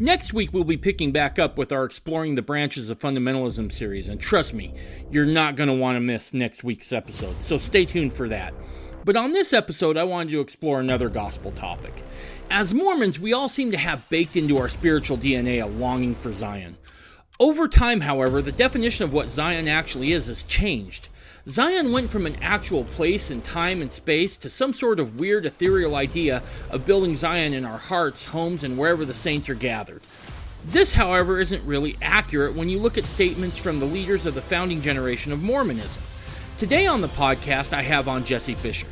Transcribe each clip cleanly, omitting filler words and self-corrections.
Next week, we'll be picking back up with our Exploring the Branches of Fundamentalism series, and trust me, you're not going to want to miss next week's episode, so stay tuned for that. But on this episode, I wanted to explore another gospel topic. As Mormons, we all seem to have baked into our spiritual DNA a longing for Zion. Over time, however, the definition of what Zion actually is has changed. Zion went from an actual place in time and space to some sort of weird ethereal idea of building Zion in our hearts, homes, and wherever the saints are gathered. This, however, isn't really accurate when you look at statements from the leaders of the founding generation of Mormonism. Today on the podcast, I have on Jesse Fisher.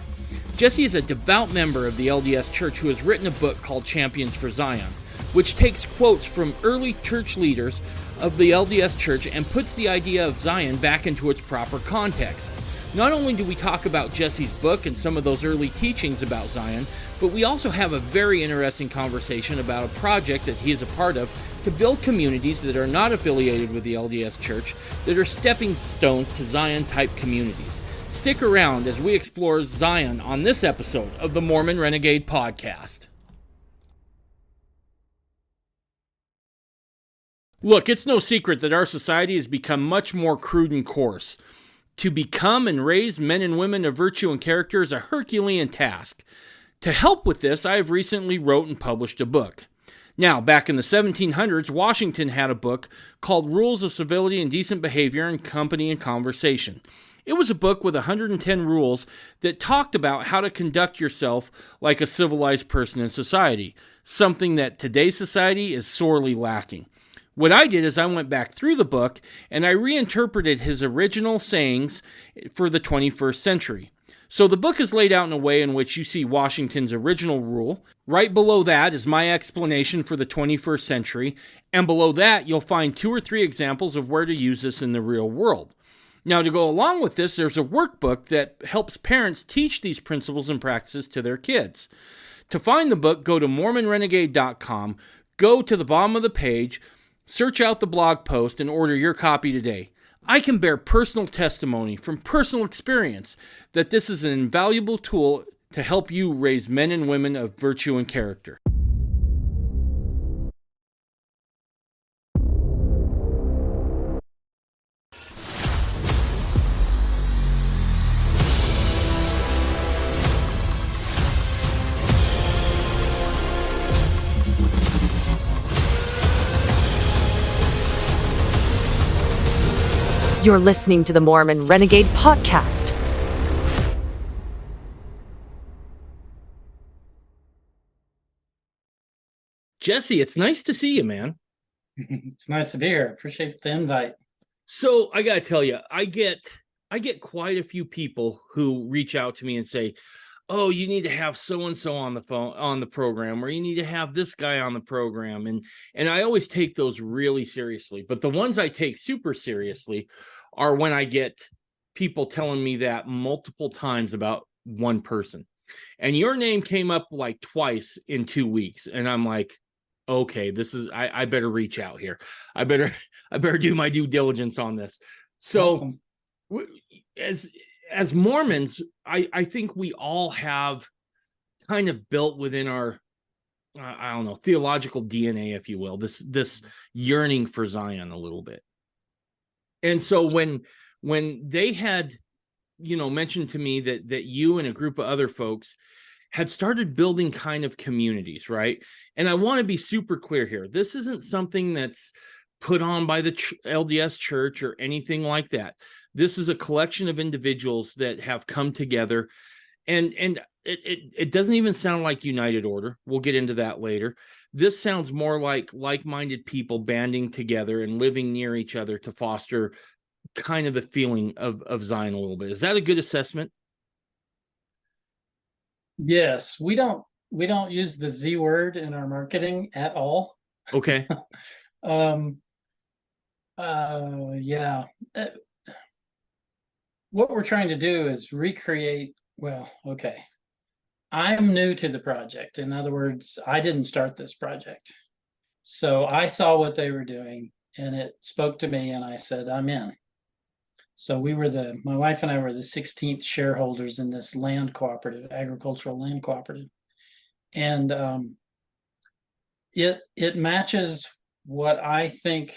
Jesse is a devout member of the LDS Church who has written a book called Champions for Zion, which takes quotes from early church leaders of the LDS Church and puts the idea of Zion back into its proper context. Not only do we talk about Jesse's book and some of those early teachings about Zion, but we also have a very interesting conversation about a project that he is a part of to build communities that are not affiliated with the LDS Church, that are stepping stones to Zion-type communities. Stick around as we explore Zion on this episode of the Mormon Renegade Podcast. Look, it's no secret that our society has become much more crude and coarse. To become and raise men and women of virtue and character is a Herculean task. To help with this, I have recently wrote and published a book. Now, back in the 1700s, Washington had a book called Rules of Civility and Decent Behavior in Company and Conversation. It was a book with 110 rules that talked about how to conduct yourself like a civilized person in society, something that today's society is sorely lacking. What I did is I went back through the book and I reinterpreted his original sayings for the 21st century. So the book is laid out in a way in which you see Washington's original rule. Right below that is my explanation for the 21st century, and below that you'll find 2 or 3 examples of where to use this in the real world. Now, to go along with this, there's a workbook that helps parents teach these principles and practices to their kids. To find the book, go to MormonRenegade.com, go to the bottom of the page, search out the blog post, and order your copy today. I can bear personal testimony from personal experience that this is an invaluable tool to help you raise men and women of virtue and character. You're listening to the Mormon Renegade Podcast. Jesse, it's nice to see you, man. It's nice to be here. Appreciate the invite. So I gotta tell you, I get quite a few people who reach out to me and say, "Oh, you need to have so and so on the program, or you need to have this guy on the program," and I always take those really seriously. But the ones I take super seriously are when I get people telling me that multiple times about one person. And your name came up like twice in 2 weeks, and I'm like, okay, this is I better reach out here. I better do my due diligence on this. So Awesome. as Mormons, I think we all have kind of built within our I don't know, theological DNA, if you will, this yearning for Zion a little bit. And so when they had, mentioned to me that you and a group of other folks had started building kind of communities, right? And I want to be super clear here. This isn't something that's put on by the LDS Church or anything like that. This is a collection of individuals that have come together, and it doesn't even sound like United Order. We'll get into that later. This sounds more like like-minded people banding together and living near each other to foster kind of the feeling of Zion a little bit. Is that a good assessment? Yes, we don't use the Z word in our marketing at all. Okay. Yeah. What we're trying to do is recreate, I'm new to the project. In other words, I didn't start this project. So I saw what they were doing and it spoke to me and I said, I'm in. So my wife and I were the 16th shareholders in this land cooperative, agricultural land cooperative. And it matches what I think.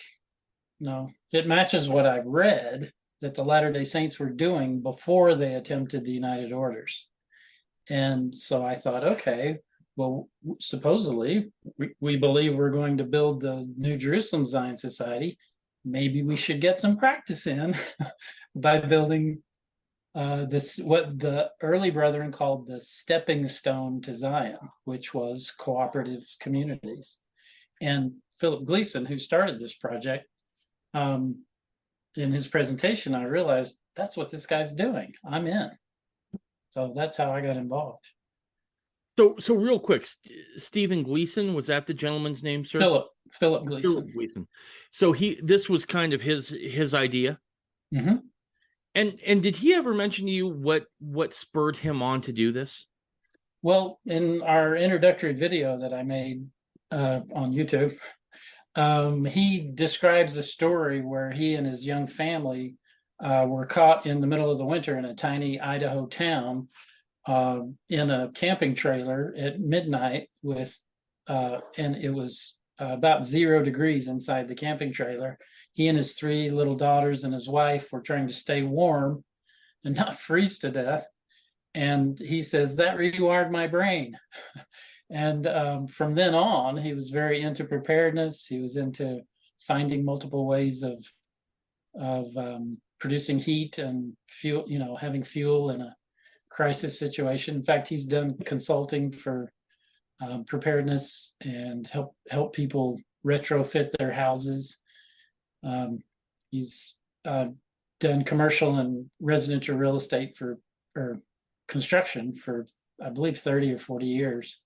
No, it matches what I've read that the Latter-day Saints were doing before they attempted the United Orders. And so I thought, okay, well, supposedly we believe we're going to build the New Jerusalem Zion Society. Maybe we should get some practice in by building this, what the early brethren called the stepping stone to Zion, which was cooperative communities. And Philip Gleason, who started this project, in his presentation, I realized that's what this guy's doing. I'm in. So that's how I got involved. So real quick, Stephen Gleason, was that the gentleman's name, sir? Philip Gleason. Philip Gleason. So this was kind of his idea. Mm-hmm. And did he ever mention to you what spurred him on to do this? Well, in our introductory video that I made on YouTube, he describes a story where he and his young family were caught in the middle of the winter in a tiny Idaho town in a camping trailer at midnight and it was about 0 degrees inside the camping trailer. He and his 3 little daughters and his wife were trying to stay warm and not freeze to death. And he says, that rewired my brain. And from then on, he was very into preparedness. He was into finding multiple ways of producing heat and fuel, having fuel in a crisis situation. In fact, he's done consulting for preparedness and help people retrofit their houses. He's done commercial and residential real estate or construction for, I believe, 30 or 40 years.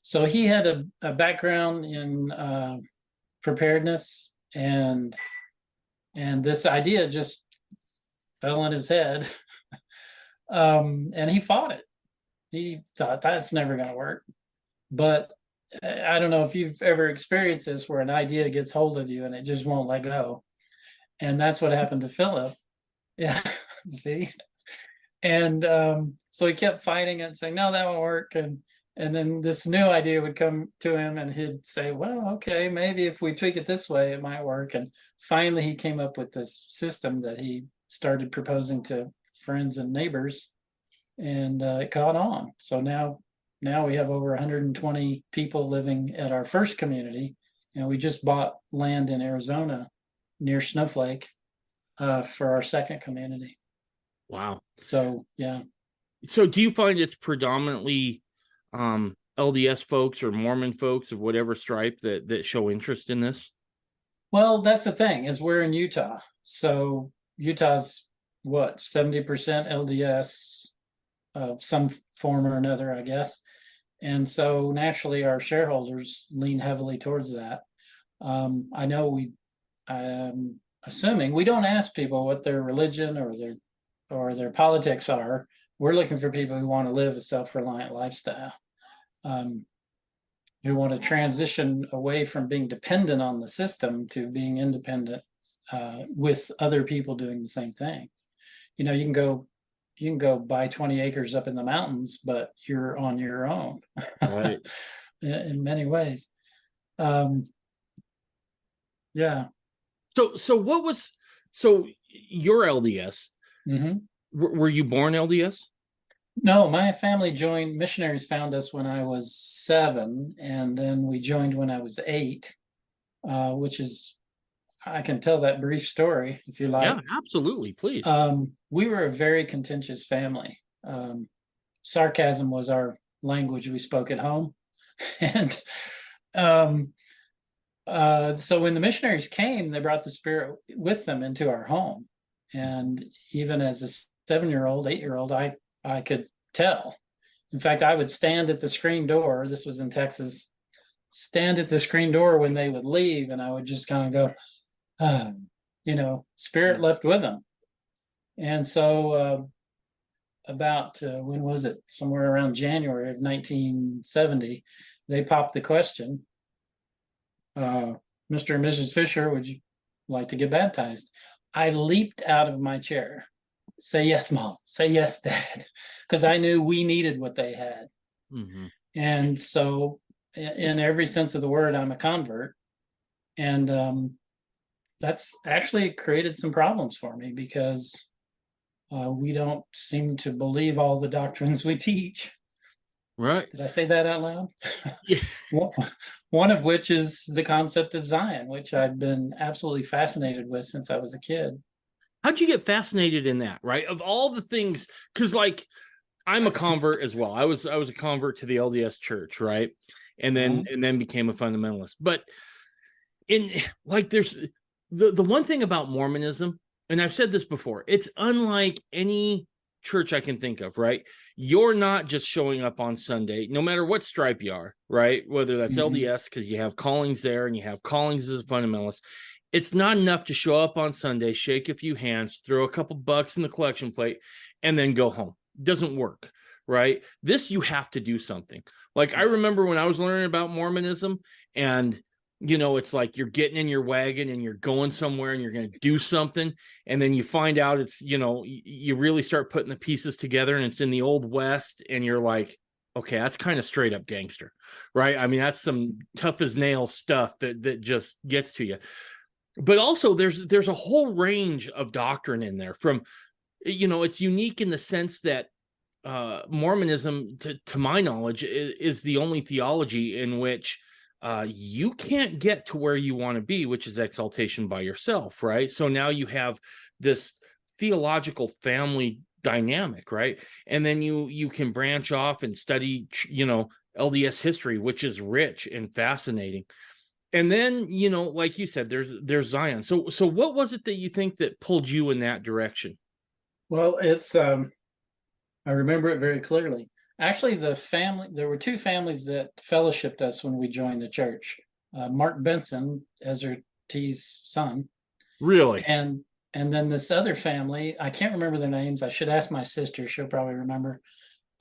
So he had a background in preparedness, and this idea just fell in his head. And he fought it. He thought that's never going to work. But I don't know if you've ever experienced this, where an idea gets hold of you and it just won't let go. And that's what happened to Philip. Yeah, see? And so he kept fighting it, saying, no, that won't work. And then this new idea would come to him and he'd say, well, okay, maybe if we tweak it this way, it might work. And finally, he came up with this system that he started proposing to friends and neighbors, and it caught on. So now we have over 120 people living at our first community. And we just bought land in Arizona near Snowflake for our second community. Wow. So, yeah. So do you find it's predominantly LDS folks or Mormon folks of whatever stripe that show interest in this? Well, that's the thing, is we're in Utah. So Utah's what, 70% LDS of some form or another, I guess. And so naturally our shareholders lean heavily towards that. I know I'm assuming we don't ask people what their religion or their politics are. We're looking for people who want to live a self-reliant lifestyle, who want to transition away from being dependent on the system to being independent with other people doing the same thing. You can go buy 20 acres up in the mountains, but you're on your own. Right. In many ways. Yeah. So you're LDS. Mm-hmm. Were you born LDS? No, my family joined. Missionaries found us when I was 7, and then we joined when I was 8, which is, I can tell that brief story if you like. Yeah, absolutely. Please. We were a very contentious family. Sarcasm was our language we spoke at home. And so when the missionaries came, they brought the Spirit with them into our home. And even as a 7-year-old, 8-year-old, I could tell. In fact, I would stand at the screen door. This was in Texas. Stand at the screen door when they would leave, and I would just kind of go, Spirit left with them. And so about, when was it? Somewhere around January of 1970, they popped the question, Mr. and Mrs. Fisher, would you like to get baptized? I leaped out of my chair. Say yes, Mom. Say yes, Dad. Because I knew we needed what they had. Mm-hmm. And so in every sense of the word, I'm a convert. And that's actually created some problems for me because we don't seem to believe all the doctrines we teach. Right. Did I say that out loud? Yeah. One of which is the concept of Zion, which I've been absolutely fascinated with since I was a kid. How'd you get fascinated in that, right? Of all the things, because like I'm a convert as well. I was a convert to the LDS church, right? And then became a fundamentalist. But in like there's the one thing about Mormonism, and I've said this before, it's unlike any church I can think of, right? You're not just showing up on Sunday, no matter what stripe you are, right? Whether that's LDS, because you have callings there and you have callings as a fundamentalist. It's not enough to show up on Sunday, shake a few hands, throw a couple bucks in the collection plate, and then go home. It doesn't work, right? This, you have to do something. Like I remember when I was learning about Mormonism, and it's like you're getting in your wagon and you're going somewhere and you're going to do something. And then you find out it's, you really start putting the pieces together and it's in the Old West. And you're like, okay, that's kind of straight up gangster, right? I mean, that's some tough as nails stuff that just gets to you. But also there's a whole range of doctrine in there from, it's unique in the sense that Mormonism, to my knowledge, is the only theology in which you can't get to where you want to be, which is exaltation by yourself, right? So now you have this theological family dynamic, right? And then you can branch off and study, LDS history, which is rich and fascinating. And then, like you said, there's Zion. So what was it that you think that pulled you in that direction? Well, it's I remember it very clearly. Actually, there were two families that fellowshipped us when we joined the church. Mark Benson, Ezra T's son, Really? and then this other family, I can't remember their names. I should ask my sister; she'll probably remember.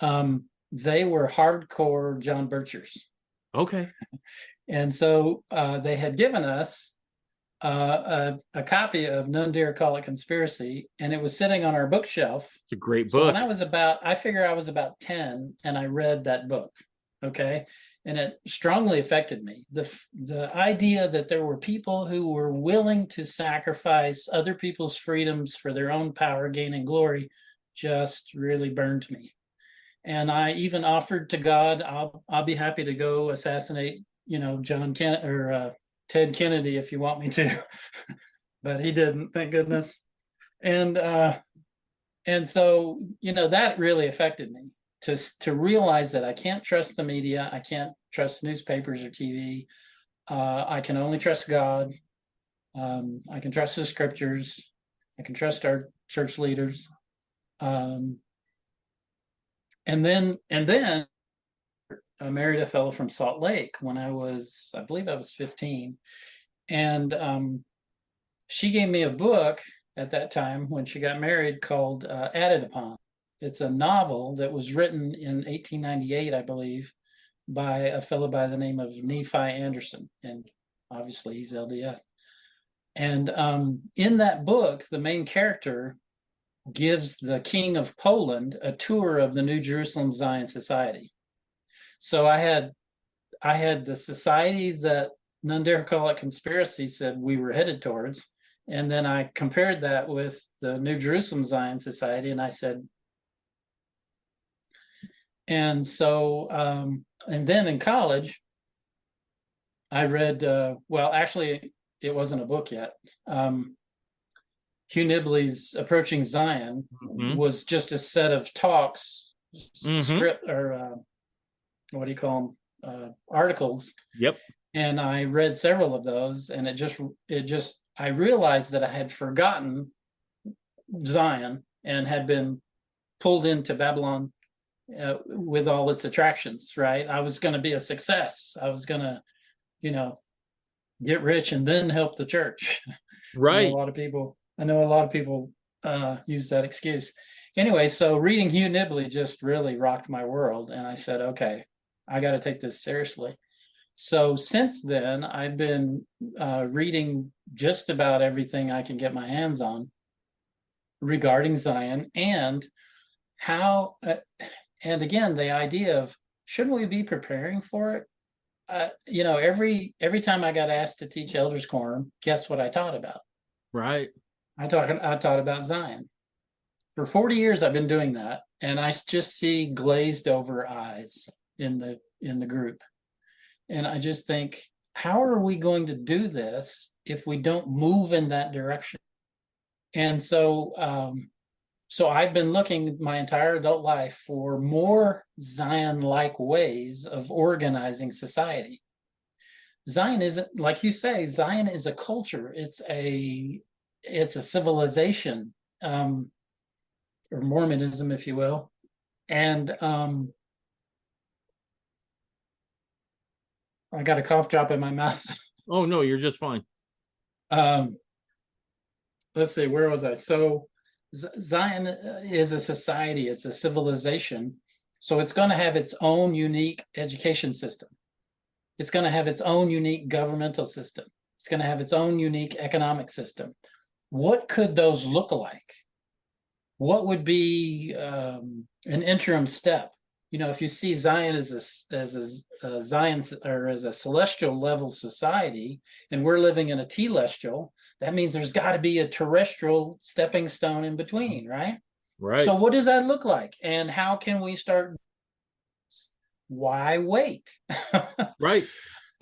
They were hardcore John Birchers, Okay. and so they had given us a copy of None Dare Call It Conspiracy, and it was sitting on our bookshelf. It's a great So book. I figure I was about 10 and I read that book. Okay. And it strongly affected me. The idea that there were people who were willing to sacrifice other people's freedoms for their own power, gain, and glory just really burned me. And I even offered to God, I'll be happy to go assassinate, John Kennedy or Ted Kennedy if you want me to, but he didn't, thank goodness. And so that really affected me to realize that I can't trust the media, I can't trust newspapers or TV. I can only trust God. I can trust the scriptures. I can trust our church leaders. And then I married a fellow from Salt Lake when I believe I was 15. And she gave me a book at that time when she got married called Added Upon. It's a novel that was written in 1898, I believe, by a fellow by the name of Nephi Anderson. And obviously he's LDS. And in that book, the main character gives the king of Poland a tour of the New Jerusalem Zion Society. So I had the society that None Dare Call It Conspiracy said we were headed towards. And then I compared that with the New Jerusalem Zion Society, and I said, and so, and then in college, I read, well, actually, it wasn't a book yet. Hugh Nibley's Approaching Zion was just a set of talks, script, or what do you call them? Articles. Yep. And I read several of those, and I realized that I had forgotten Zion and had been pulled into Babylon with all its attractions, right? I was going to be a success. I was going to, get rich and then help the church. Right. I know a lot of people use that excuse. Anyway, so reading Hugh Nibley just really rocked my world. And I said, okay, I got to take this seriously. So since then, I've been reading just about everything I can get my hands on regarding Zion and how, and again, the idea of shouldn't we be preparing for it? every time I got asked to teach Elders Quorum, guess what I taught about? Right. I taught about Zion. For 40 years I've been doing that, and I just see glazed over eyes in the group. And I just think, how are we going to do this if we don't move in that direction? And so I've been looking my entire adult life for more Zion-like ways of organizing society. Zion isn't, like you say, Zion is a culture. It's a civilization, or Mormonism, if you will. And I got a cough drop in my mouth. Oh no, you're just fine. Let's see, where was I? So Zion is a society, it's a civilization. So it's going to have its own unique education system. It's going to have its own unique governmental system. It's going to have its own unique economic system. What could those look like? What would be an interim step? If you see Zion as a Zion, or as a celestial level society, and we're living in a telestial, that means there's got to be a terrestrial stepping stone in between, right? Right. So what does that look like? And how can we start? Why wait? Right.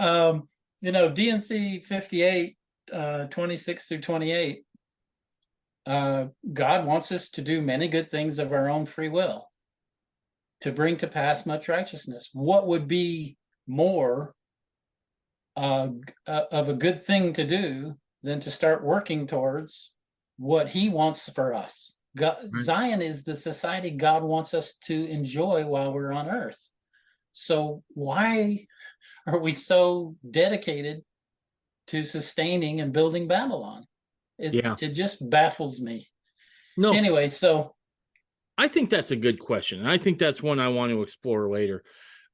DNC 58, 26 through 28, God wants us to do many good things of our own free will, to bring to pass much righteousness. What would be more of a good thing to do than to start working towards what he wants for us? Zion is the society God wants us to enjoy while we're on earth. So why are we so dedicated to sustaining and building Babylon? It just baffles me. No. Anyway, so I think that's a good question. And I think that's one I want to explore later.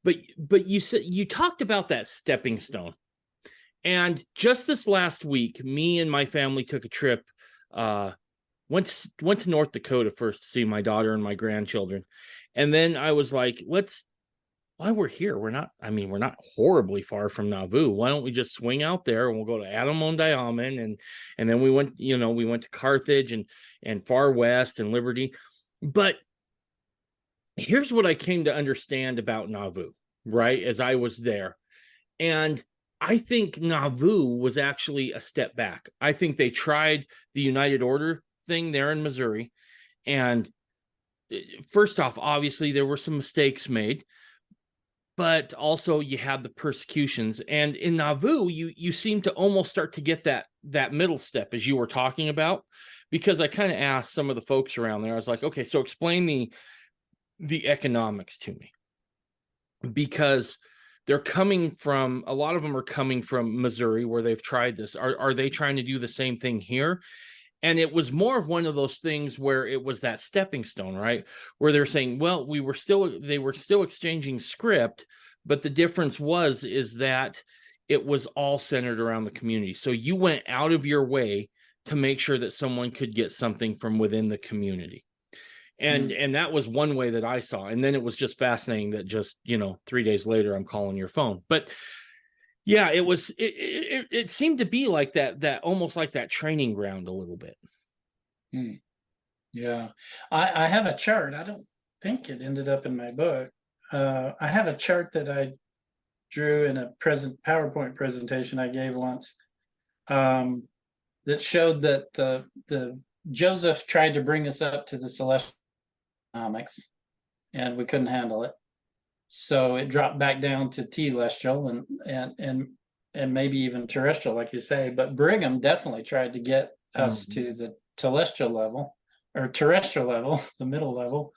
But you talked about that stepping stone. And just this last week, me and my family took a trip, went to North Dakota first to see my daughter and my grandchildren. And then I was like, while we're here, we're not horribly far from Nauvoo. Why don't we just swing out there and we'll go to Adamon Diamond, and then we went to Carthage and Far West and Liberty. But here's what I came to understand about Nauvoo, right, as I was there. And I think Nauvoo was actually a step back. I think they tried the United Order thing there in Missouri. And first off, obviously, there were some mistakes made. But also you had the persecutions. And in Nauvoo, you seem to almost start to get that middle step, as you were talking about, because I kind of asked some of the folks around there. I was like, okay, so explain the economics to me, because a lot of them are coming from Missouri, where they've tried this. Are they trying to do the same thing here? And it was more of one of those things where it was that stepping stone, right? Where they're saying, well, they were still exchanging script, but the difference is that it was all centered around the community. So you went out of your way to make sure that someone could get something from within the community. And that was one way that I saw. And then it was just fascinating that just, 3 days later, I'm calling your phone. But yeah, it seemed to be like that almost like that training ground a little bit. Yeah. I have a chart. I don't think it ended up in my book. I have a chart that I drew in a PowerPoint presentation I gave once, that showed that the Joseph tried to bring us up to the celestial economics, and we couldn't handle it. So it dropped back down to telestial and maybe even terrestrial, like you say. But Brigham definitely tried to get us to the telestial level, or terrestrial level, the middle level.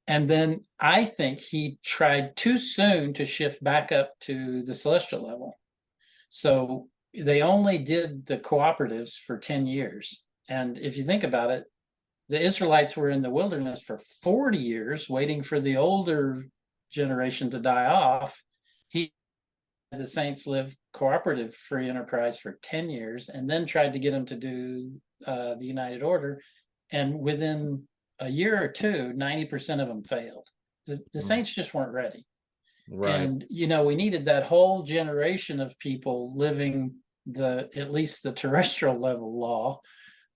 And then I think he tried too soon to shift back up to the celestial level. So they only did the cooperatives for 10 years. And if you think about it, the Israelites were in the wilderness for 40 years waiting for the older generation to die off. He had the saints live cooperative free enterprise for 10 years, and then tried to get them to do the United Order. And within a year or two, 90% of them failed. The saints just weren't ready. Right. And, we needed that whole generation of people living at least the terrestrial level law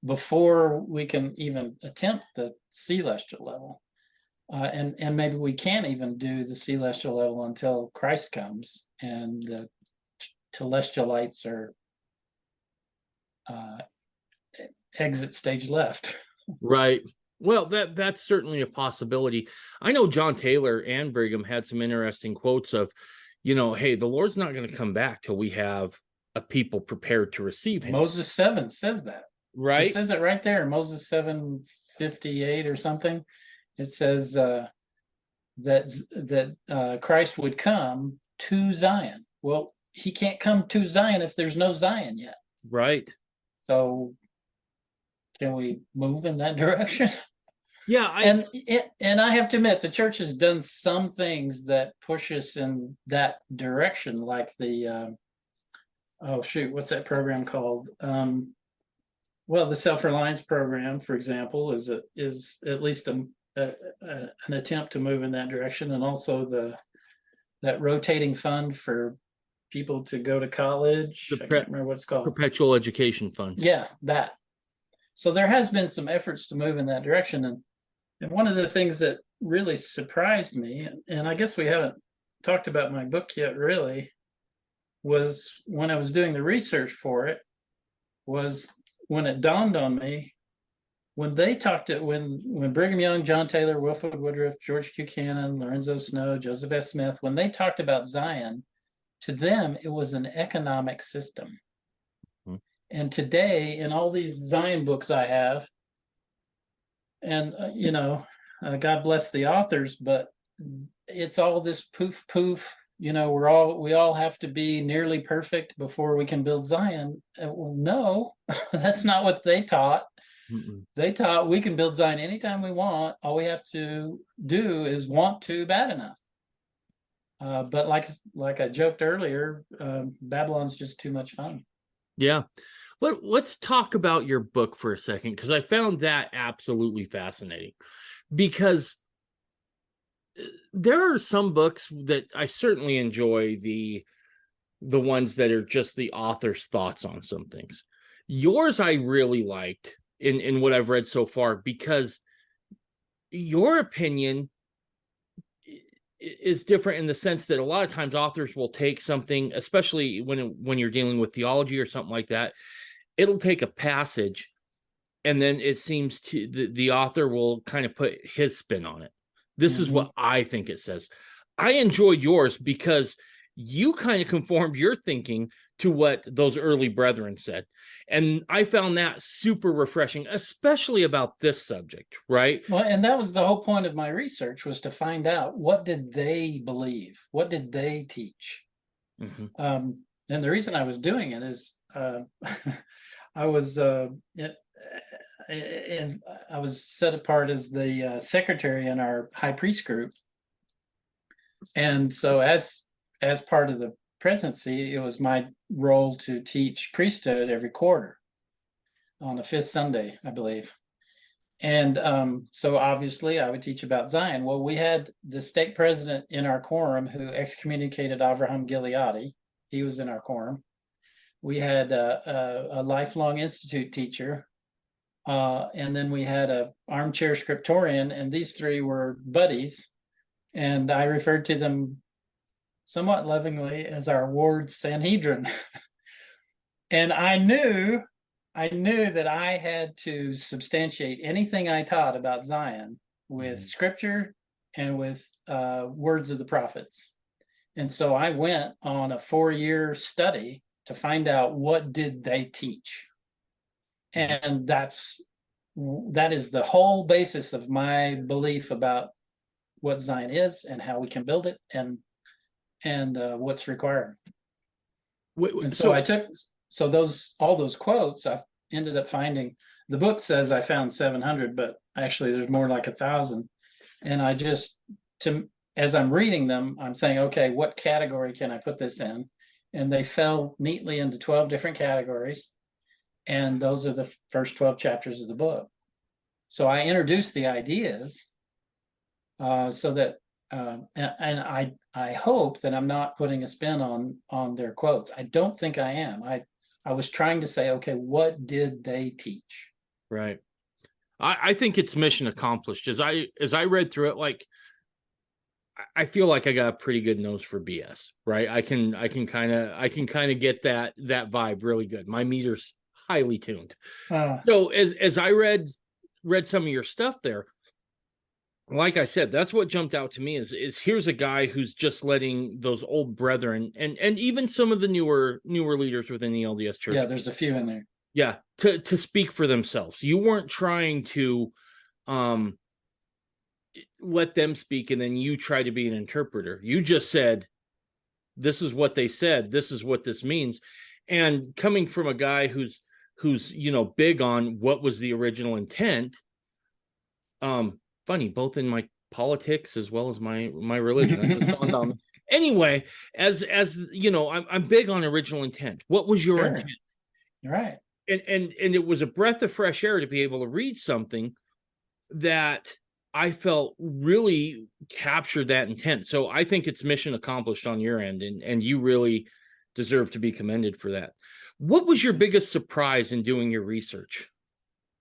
before we can even attempt the celestial level. And maybe we can't even do the celestial level until Christ comes and the telestialites are exit stage left. Right. Well, that's certainly a possibility. I know John Taylor and Brigham had some interesting quotes of, hey, the Lord's not going to come back till we have a people prepared to receive him. Moses 7 says that. Right. It says it right there in Moses 7:58 or something. It says that Christ would come to Zion. Well, he can't come to Zion if there's no Zion yet. Right. So can we move in that direction? Yeah. And I have to admit, the church has done some things that push us in that direction, like the what's that program called? Well, the self-reliance program, for example, is at least an attempt to move in that direction, and also that rotating fund for people to go to college. I can't remember what it's called. Perpetual Education Fund. Yeah, that. So there has been some efforts to move in that direction, and one of the things that really surprised me, and I guess we haven't talked about my book yet, really, was when I was doing the research for it, was when it dawned on me, when Brigham Young, John Taylor, Wilford Woodruff, George Buchanan, Lorenzo Snow, Joseph S. Smith, when they talked about Zion, to them it was an economic system. Mm-hmm. And today, in all these Zion books I have, and God bless the authors, but it's all this poof. We all have to be nearly perfect before we can build Zion. Well, no, that's not what they taught. Mm-mm. They taught we can build Zion anytime we want. All we have to do is want to bad enough. But like I joked earlier, Babylon's just too much fun. Yeah. Let's talk about your book for a second, because I found that absolutely fascinating. Because there are some books that I certainly enjoy, the ones that are just the author's thoughts on some things. Yours I really liked in what I've read so far, because your opinion is different in the sense that a lot of times authors will take something, especially when you're dealing with theology or something like that, it'll take a passage and then it seems the author will kind of put his spin on it. This is what I think it says. I enjoyed yours because you kind of conformed your thinking to what those early brethren said. And I found that super refreshing, especially about this subject, right? Well, and that was the whole point of my research, was to find out, what did they believe? What did they teach? Mm-hmm. And the reason I was doing it is I was set apart as the secretary in our high priest group. And so as part of the presidency, it was my role to teach priesthood every quarter on a fifth Sunday, I believe. And so obviously I would teach about Zion. Well, we had the stake president in our quorum who excommunicated Avraham Gileadi. He was in our quorum. We had a lifelong institute teacher. And then we had a armchair scriptorian, and these three were buddies. And I referred to them somewhat lovingly as our ward Sanhedrin. And I knew that I had to substantiate anything I taught about Zion with scripture and with words of the prophets. And so I went on a 4-year study to find out, what did they teach? And that is the whole basis of my belief about what Zion is and how we can build it and what's required. And so I took all those quotes. I ended up finding, the book says I found 700, but actually there's more like 1,000. And I just, as I'm reading them, I'm saying, okay, what category can I put this in? And they fell neatly into 12 different categories. And those are the first 12 chapters of the book. So I introduced the ideas so that and I hope that I'm not putting a spin on their quotes. I don't think I am. I was trying to say, okay, what did they teach? Right. I think it's mission accomplished. As I read through it, like I feel like I got a pretty good nose for BS, right? I can kind of get that vibe really good. My meter's highly tuned. Uh, So as I read some of your stuff there, like I said, that's what jumped out to me is here's a guy who's just letting those old brethren and even some of the newer leaders within the LDS church, yeah, there's a few in there. yeah, to speak for themselves. You weren't trying to um let them speak and then you try to be an interpreter. You just said, this is what they said, this is what this means. And coming from a guy who's big on what was the original intent, funny, both in my politics as well as my religion. I just dawned on me. Anyway, as I'm big on original intent. What was your Sure. intent? Right. And it was a breath of fresh air to be able to read something that I felt really captured that intent. So I think it's mission accomplished on your end, and you really deserve to be commended for that. What was your biggest surprise in doing your research?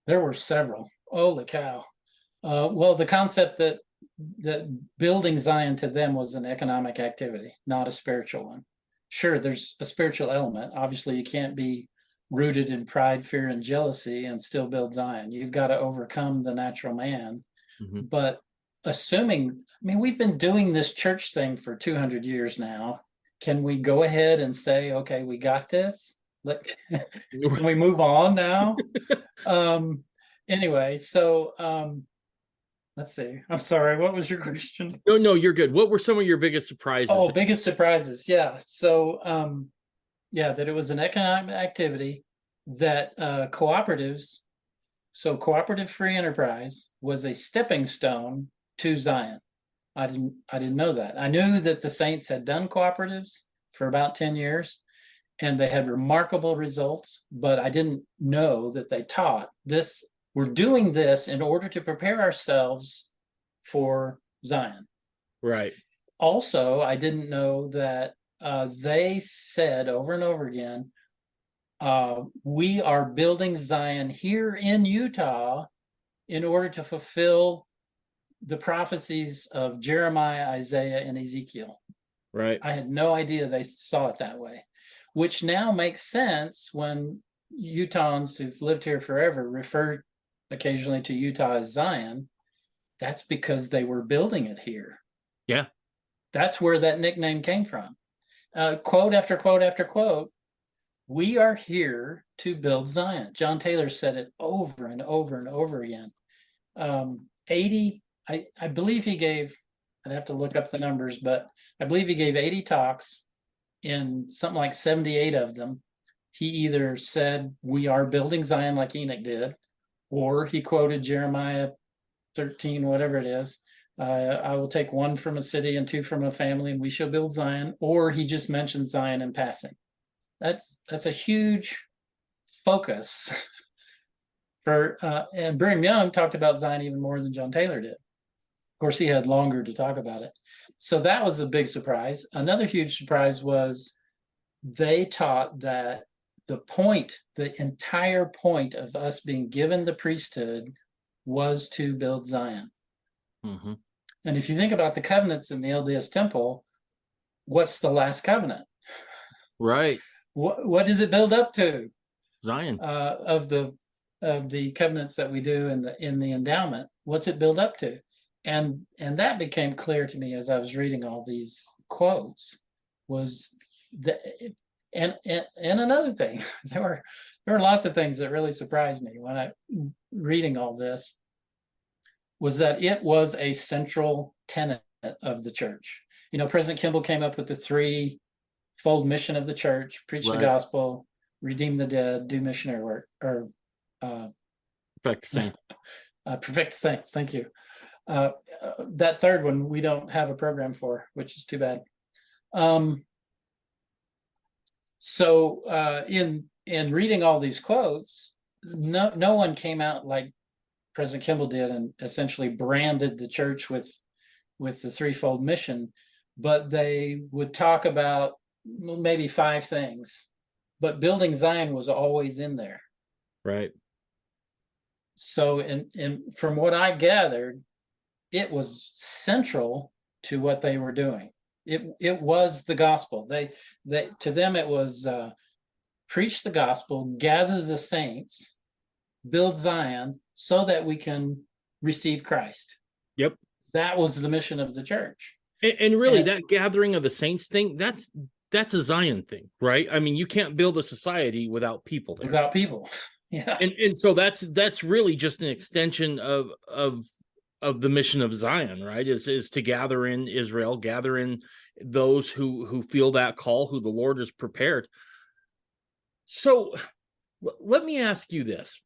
There were several. Holy cow. Well, the concept that building Zion to them was an economic activity, not a spiritual one. Sure, there's a spiritual element. Obviously, you can't be rooted in pride, fear, and jealousy and still build Zion. You've got to overcome the natural man. Mm-hmm. But assuming, I mean, we've been doing this church thing for 200 years now. Can we go ahead and say, okay, we got this? Can we move on now? Anyway, so let's see. I'm sorry. What was your question? No, you're good. What were some of your biggest surprises? Oh, biggest surprises. Yeah. So, yeah, that it was an economic activity that cooperatives, so cooperative free enterprise was a stepping stone to Zion. I didn't know that. I knew that the Saints had done cooperatives for about 10 years and they had remarkable results, but I didn't know that they taught this. We're doing this in order to prepare ourselves for Zion. Right. Also, I didn't know that they said over and over again, we are building Zion here in Utah in order to fulfill the prophecies of Jeremiah, Isaiah, and Ezekiel. Right. I had no idea they saw it that way, which now makes sense when Utahns who've lived here forever refer occasionally to Utah as Zion. That's because they were building it here. Yeah. That's where that nickname came from. Quote after quote after quote, we are here to build Zion. John Taylor said it over and over and over again. 80, I believe he gave, I'd have to look up the numbers, but I believe he gave 80 talks. In something like 78 of them, he either said, we are building Zion like Enoch did, or he quoted Jeremiah 13, whatever it is. I will take one from a city and two from a family, and we shall build Zion. Or he just mentioned Zion in passing. That's a huge focus for. And Brigham Young talked about Zion even more than John Taylor did. Of course, he had longer to talk about it. So that was a big surprise. Another huge surprise was they taught that the entire point of us being given the priesthood was to build Zion. Mm-hmm. And if you think about the covenants in the LDS temple, what's the last covenant? Right. What does it build up to? Zion. Of the covenants that we do in the endowment, what's it build up to? And that became clear to me as I was reading all these quotes. Was that and another thing, there were lots of things that really surprised me when I reading all this, was that it was a central tenet of the church. You know, President Kimball came up with the threefold mission of the church: preach the gospel, redeem the dead, do missionary work, or perfect saints. Perfect saints. Thank you. That third one we don't have a program for, which is too bad. So in reading all these quotes, no one came out like President Kimball did and essentially branded the church with with the threefold mission, but they would talk about maybe 5 things, but building Zion was always in there. Right. So, and from what I gathered, it was central to what they were doing. It was the gospel. They to them it was preach the gospel, gather the saints, build Zion, so that we can receive Christ. Yep. That was the mission of the church. And really, that gathering of the saints thing, that's a Zion thing, right? I mean, you can't build a society without people there. Without people. Yeah. And so that's really just an extension of the mission of Zion, right? Is to gather in Israel, gather in those who feel that call, who the Lord has prepared. So let me ask you this.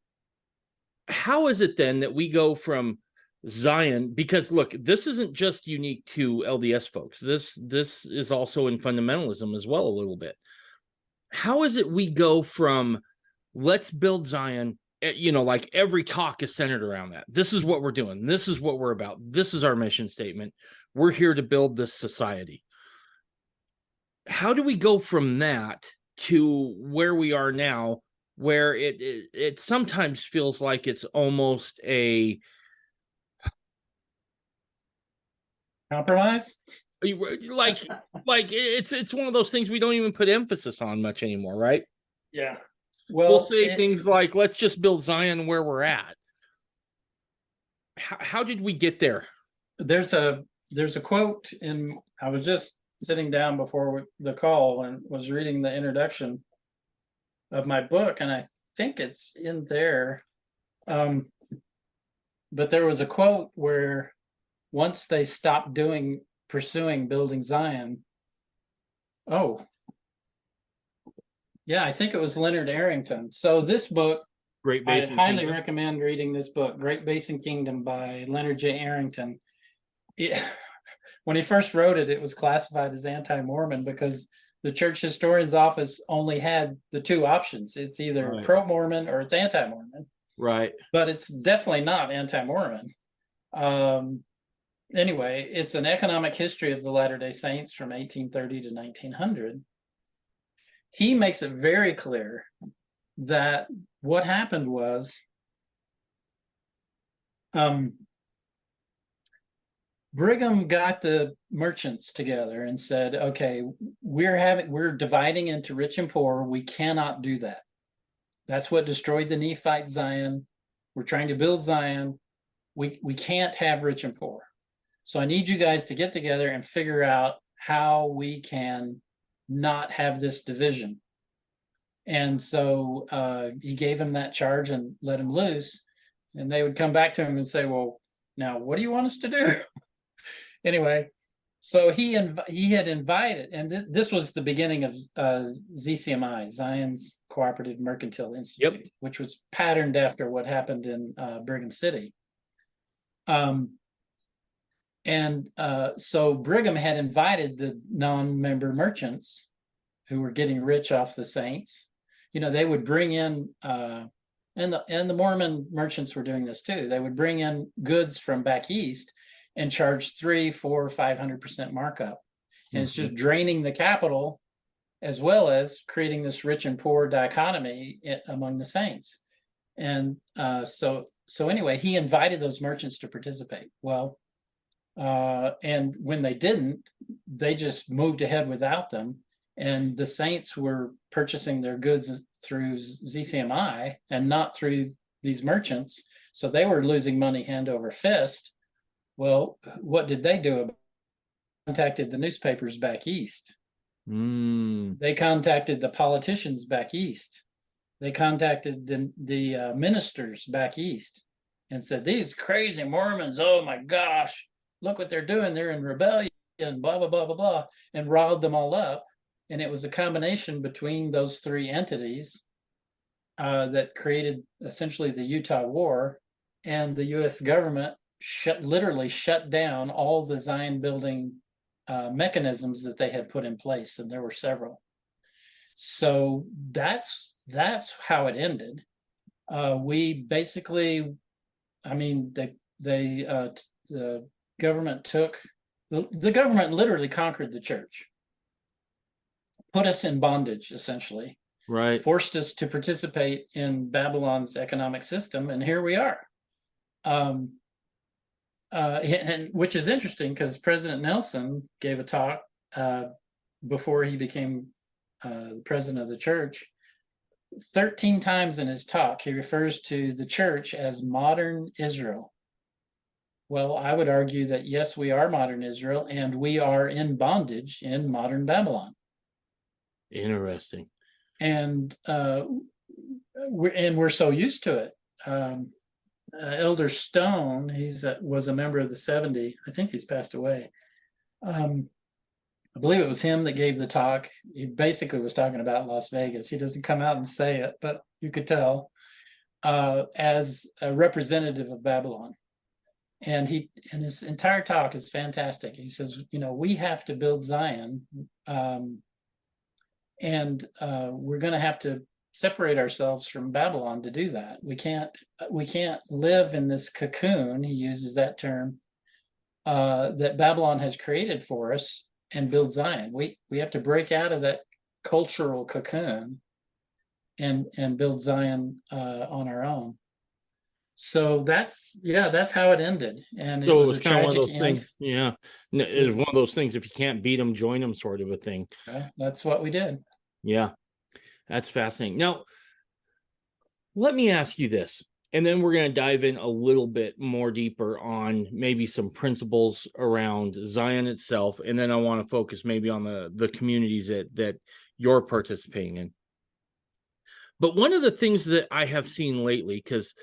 How is it then that we go from Zion, because look, this isn't just unique to LDS folks. This is also in fundamentalism as well a little bit. How is it we go from let's build Zion, like every talk is centered around that. This is what we're doing. This is what we're about. This is our mission statement. We're here to build this society. How do we go from that to where we are now, where it sometimes feels like it's almost a compromise? Like it's one of those things we don't even put emphasis on much anymore, right? Yeah. Well, we'll say things like, let's just build Zion where we're at. How did we get there? There's a quote I was just sitting down before the call and was reading the introduction of my book, and I think it's in there. But there was a quote where once they stopped pursuing building Zion, I think it was Leonard Arrington. So this book, Great Basin I highly Kingdom. recommend reading this book, Great Basin Kingdom by Leonard J. Arrington. When he first wrote it, it was classified as anti-Mormon because the church historian's office only had the two options. It's either pro-Mormon or it's anti-Mormon. Right. But it's definitely not anti-Mormon. Anyway, it's an economic history of the Latter-day Saints from 1830 to 1900. He makes it very clear that what happened was Brigham got the merchants together and said, okay, we're dividing into rich and poor. We cannot do that. That's what destroyed the Nephite Zion. We're trying to build Zion. We can't have rich and poor. So I need you guys to get together and figure out how we can not have this division. And so he gave him that charge and let him loose. And they would come back to him and say, well, now what do you want us to do? Anyway, so he had invited, and this was the beginning of ZCMI, Zion's Cooperative Mercantile Institute, which was patterned after what happened in Brigham City. So Brigham had invited the non-member merchants who were getting rich off the saints. They would bring in, and the Mormon merchants were doing this too. They would bring in goods from back east and charge 300%, 400%, 500% markup. And it's just draining the capital as well as creating this rich and poor dichotomy among the saints. And so anyway, he invited those merchants to participate. Well, and when they didn't, they just moved ahead without them. And the saints were purchasing their goods through ZCMI and not through these merchants. So they were losing money hand over fist. Well, what did they do? Contacted the newspapers back east. They contacted the politicians back east. They contacted the ministers back east and said, these crazy Mormons, oh my gosh, look what they're doing. They're in rebellion, blah, blah, blah, blah, blah, and riled them all up. And it was a combination between those three entities that created essentially the Utah War, and the U.S. government literally shut down all the Zion building mechanisms that they had put in place, and there were several. So that's how it ended. We basically, the government took The government literally conquered the church, put us in bondage, essentially, Right. forced us to participate in Babylon's economic system, and here we are. Um, and which is interesting because President Nelson gave a talk before he became the president of the church. 13 times in his talk, he refers to the church as modern Israel. Well, I would argue that yes, we are modern Israel, and we are in bondage in modern Babylon. Interesting. And we're so used to it. Elder Stone, was a member of the 70. I think he's passed away. I believe it was him that gave the talk. He basically was talking about Las Vegas. He doesn't come out and say it, but you could tell, as a representative of Babylon. And his entire talk is fantastic. He says, we have to build Zion, and we're going to have to separate ourselves from Babylon to do that. We can't live in this cocoon, he uses that term, that Babylon has created for us and build Zion. We have to break out of that cultural cocoon and build Zion on our own. So that's how it ended. And So it was kind of one of tragic those end. things. Yeah. It's one of those things. If you can't beat them, join them, sort of a thing. That's what we did. Yeah. That's fascinating. Now, let me ask you this, and then we're going to dive in a little bit more deeper on maybe some principles around Zion itself. And then I want to focus maybe on the communities that you're participating in. But one of the things that I have seen lately, because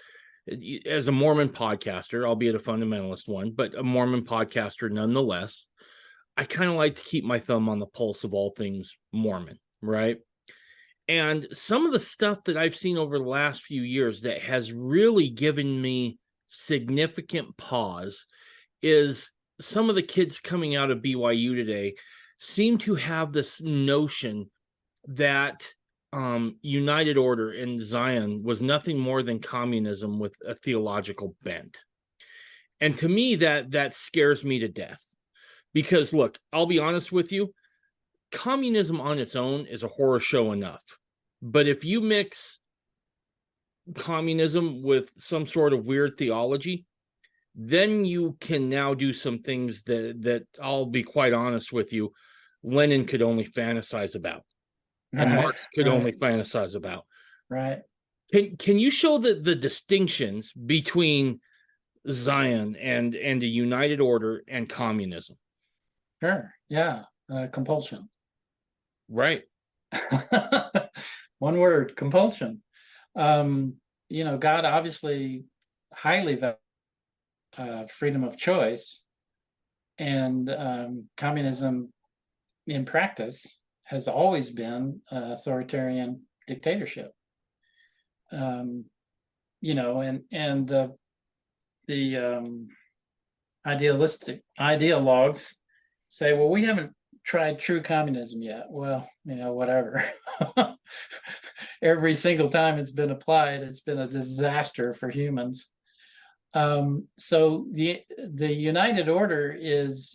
as a Mormon podcaster, albeit a fundamentalist one, but a Mormon podcaster nonetheless, I kind of like to keep my thumb on the pulse of all things Mormon, right? And some of the stuff that I've seen over the last few years that has really given me significant pause is some of the kids coming out of BYU today seem to have this notion that United Order in Zion was nothing more than communism with a theological bent. And to me, that scares me to death. Because look, I'll be honest with you, communism on its own is a horror show enough. But if you mix communism with some sort of weird theology, then you can now do some things that I'll be quite honest with you, Lenin could only fantasize about. And Marx could only fantasize about. Right. Can you show the distinctions between Zion and the United Order and communism? Sure. Yeah. Compulsion. Right. One word, compulsion. God obviously highly values freedom of choice, and communism in practice has always been authoritarian dictatorship. And the ideologues say, well, we haven't tried true communism yet. Well, whatever. Every single time it's been applied, it's been a disaster for humans. So the United Order is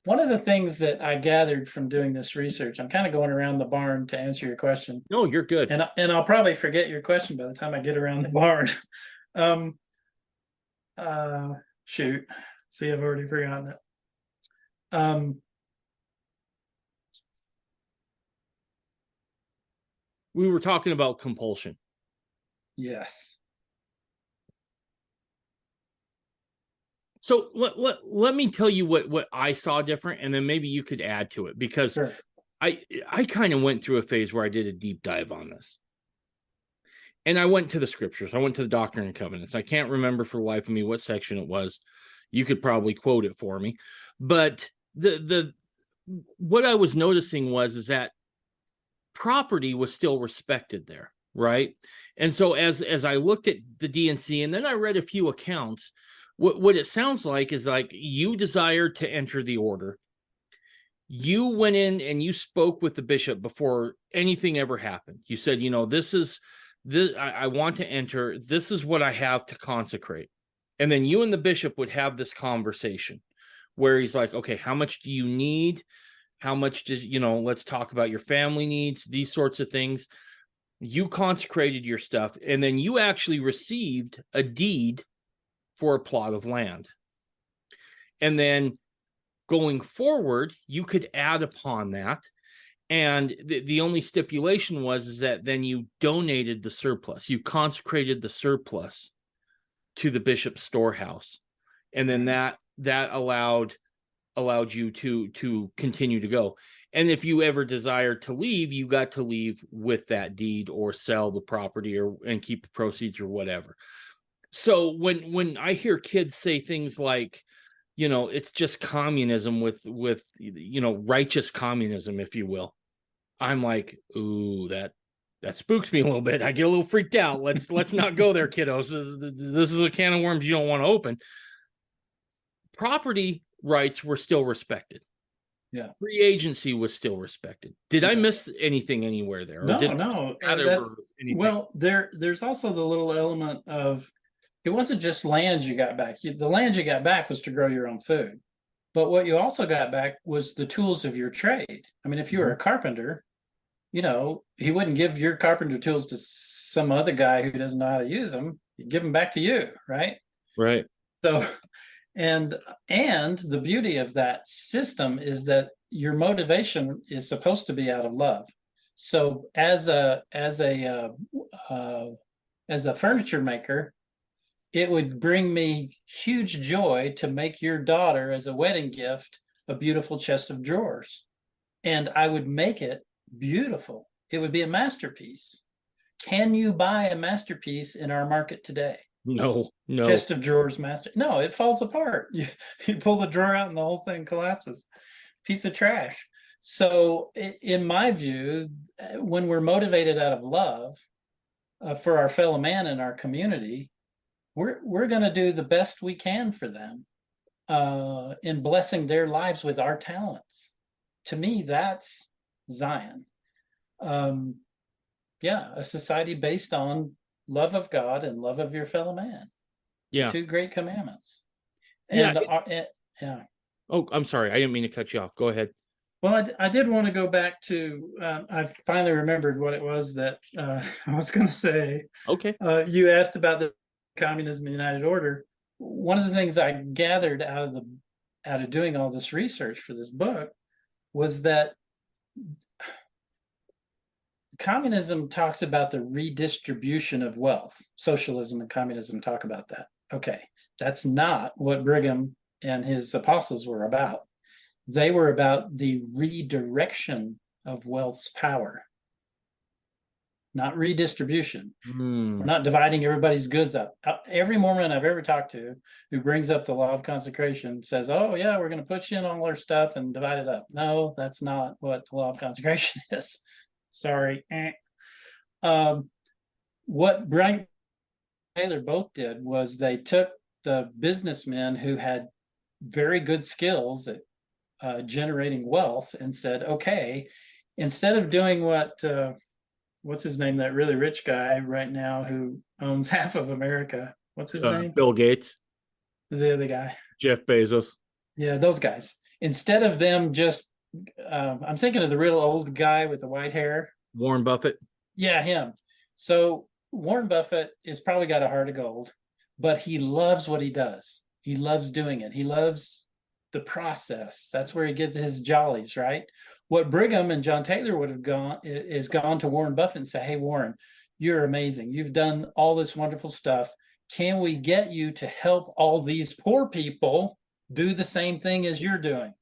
one of the things that I gathered from doing this research. I'm kind of going around the barn to answer your question. No, you're good. And I'll probably forget your question by the time I get around the barn. Shoot. See, I've already forgotten it. We were talking about compulsion. Yes. So let me tell you what I saw different, and then maybe you could add to it, because Sure. I kind of went through a phase where I did a deep dive on this. And I went to the scriptures. I went to the Doctrine and Covenants. I can't remember for the life of me what section it was. You could probably quote it for me. But what I was noticing is that property was still respected there, right? And so as I looked at the DNC, and then I read a few accounts, what it sounds like is like you desired to enter the order. You went in and you spoke with the bishop before anything ever happened. You said, this I want to enter. This is what I have to consecrate. And then you and the bishop would have this conversation where he's like, okay, how much do you need? How much does, let's talk about your family needs, these sorts of things. You consecrated your stuff, and then you actually received a deed for a plot of land. And then going forward, you could add upon that. And the only stipulation was that then you donated the surplus. You consecrated the surplus to the bishop's storehouse. And then that allowed you to continue to go. And if you ever desired to leave, you got to leave with that deed or sell the property and keep the proceeds or whatever. So when I hear kids say things like, it's just communism with righteous communism, if you will, I'm like, ooh, that spooks me a little bit. I get a little freaked out. Let's not go there, kiddos. This is a can of worms you don't want to open. Property rights were still respected. Yeah. Free agency was still respected. Did I miss anything anywhere there? No. Well, there's also the little element of, it wasn't just land you got back. The land you got back was to grow your own food. But what you also got back was the tools of your trade. I mean, if you were a carpenter, he wouldn't give your carpenter tools to some other guy who doesn't know how to use them. He'd give them back to you, right? Right. So, and the beauty of that system is that your motivation is supposed to be out of love. So as a furniture maker, it would bring me huge joy to make your daughter, as a wedding gift, a beautiful chest of drawers. And I would make it beautiful. It would be a masterpiece. Can you buy a masterpiece in our market today? No. Chest of drawers No, it falls apart. You pull the drawer out and the whole thing collapses. Piece of trash. So in my view, when we're motivated out of love for our fellow man in our community, we're going to do the best we can for them in blessing their lives with our talents. To me, that's Zion. A society based on love of God and love of your fellow man. Yeah. 2 great commandments. And yeah. Oh, I'm sorry. I didn't mean to cut you off. Go ahead. Well, I did want to go back to, I finally remembered what it was that I was going to say. Okay. You asked about the communism and United Order. One of the things I gathered out of doing all this research for this book was that communism talks about the redistribution of wealth. Socialism and communism talk about that. Okay, that's not what Brigham and his apostles were about. They were about the redirection of wealth's power, not redistribution. We're not dividing everybody's goods up. Every Mormon I've ever talked to who brings up the law of consecration says, oh yeah, we're going to put you in all our stuff and divide it up. No, that's not what the law of consecration is. Sorry. What Brian Taylor both did was they took the businessmen who had very good skills at generating wealth and said, okay, instead of doing what's his name, that really rich guy right now who owns half of America, what's his name? Bill Gates. The other guy. Jeff Bezos. Yeah, those guys. Instead of them just, I'm thinking of the real old guy with the white hair. Warren Buffett. Yeah, him. So Warren Buffett has probably got a heart of gold, but he loves what he does. He loves doing it. He loves the process. That's where he gets his jollies, right? What Brigham and John Taylor would have gone to Warren Buffett and say, hey, Warren, you're amazing. You've done all this wonderful stuff. Can we get you to help all these poor people do the same thing as you're doing?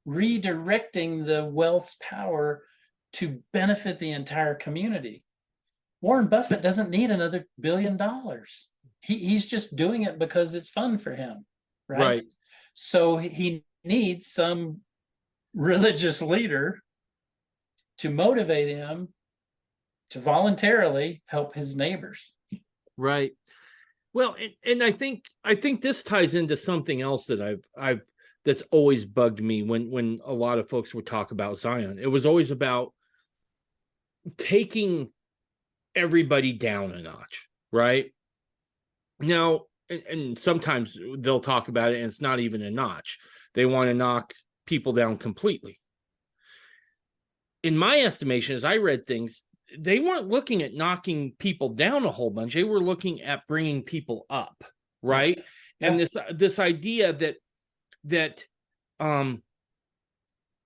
Redirecting the wealth's power to benefit the entire community. Warren Buffett doesn't need another $1 billion. He's just doing it because it's fun for him, right? So he needs some religious leader to motivate him to voluntarily help his neighbors. Right. Well, and I think this ties into something else that I've that's always bugged me when a lot of folks would talk about Zion. It was always about taking everybody down a notch, right? Now, and sometimes they'll talk about it and it's not even a notch. They want to knock people down completely. In my estimation, as I read things, they weren't looking at knocking people down a whole bunch. They were looking at bringing people up, right? Yeah. And this idea that well,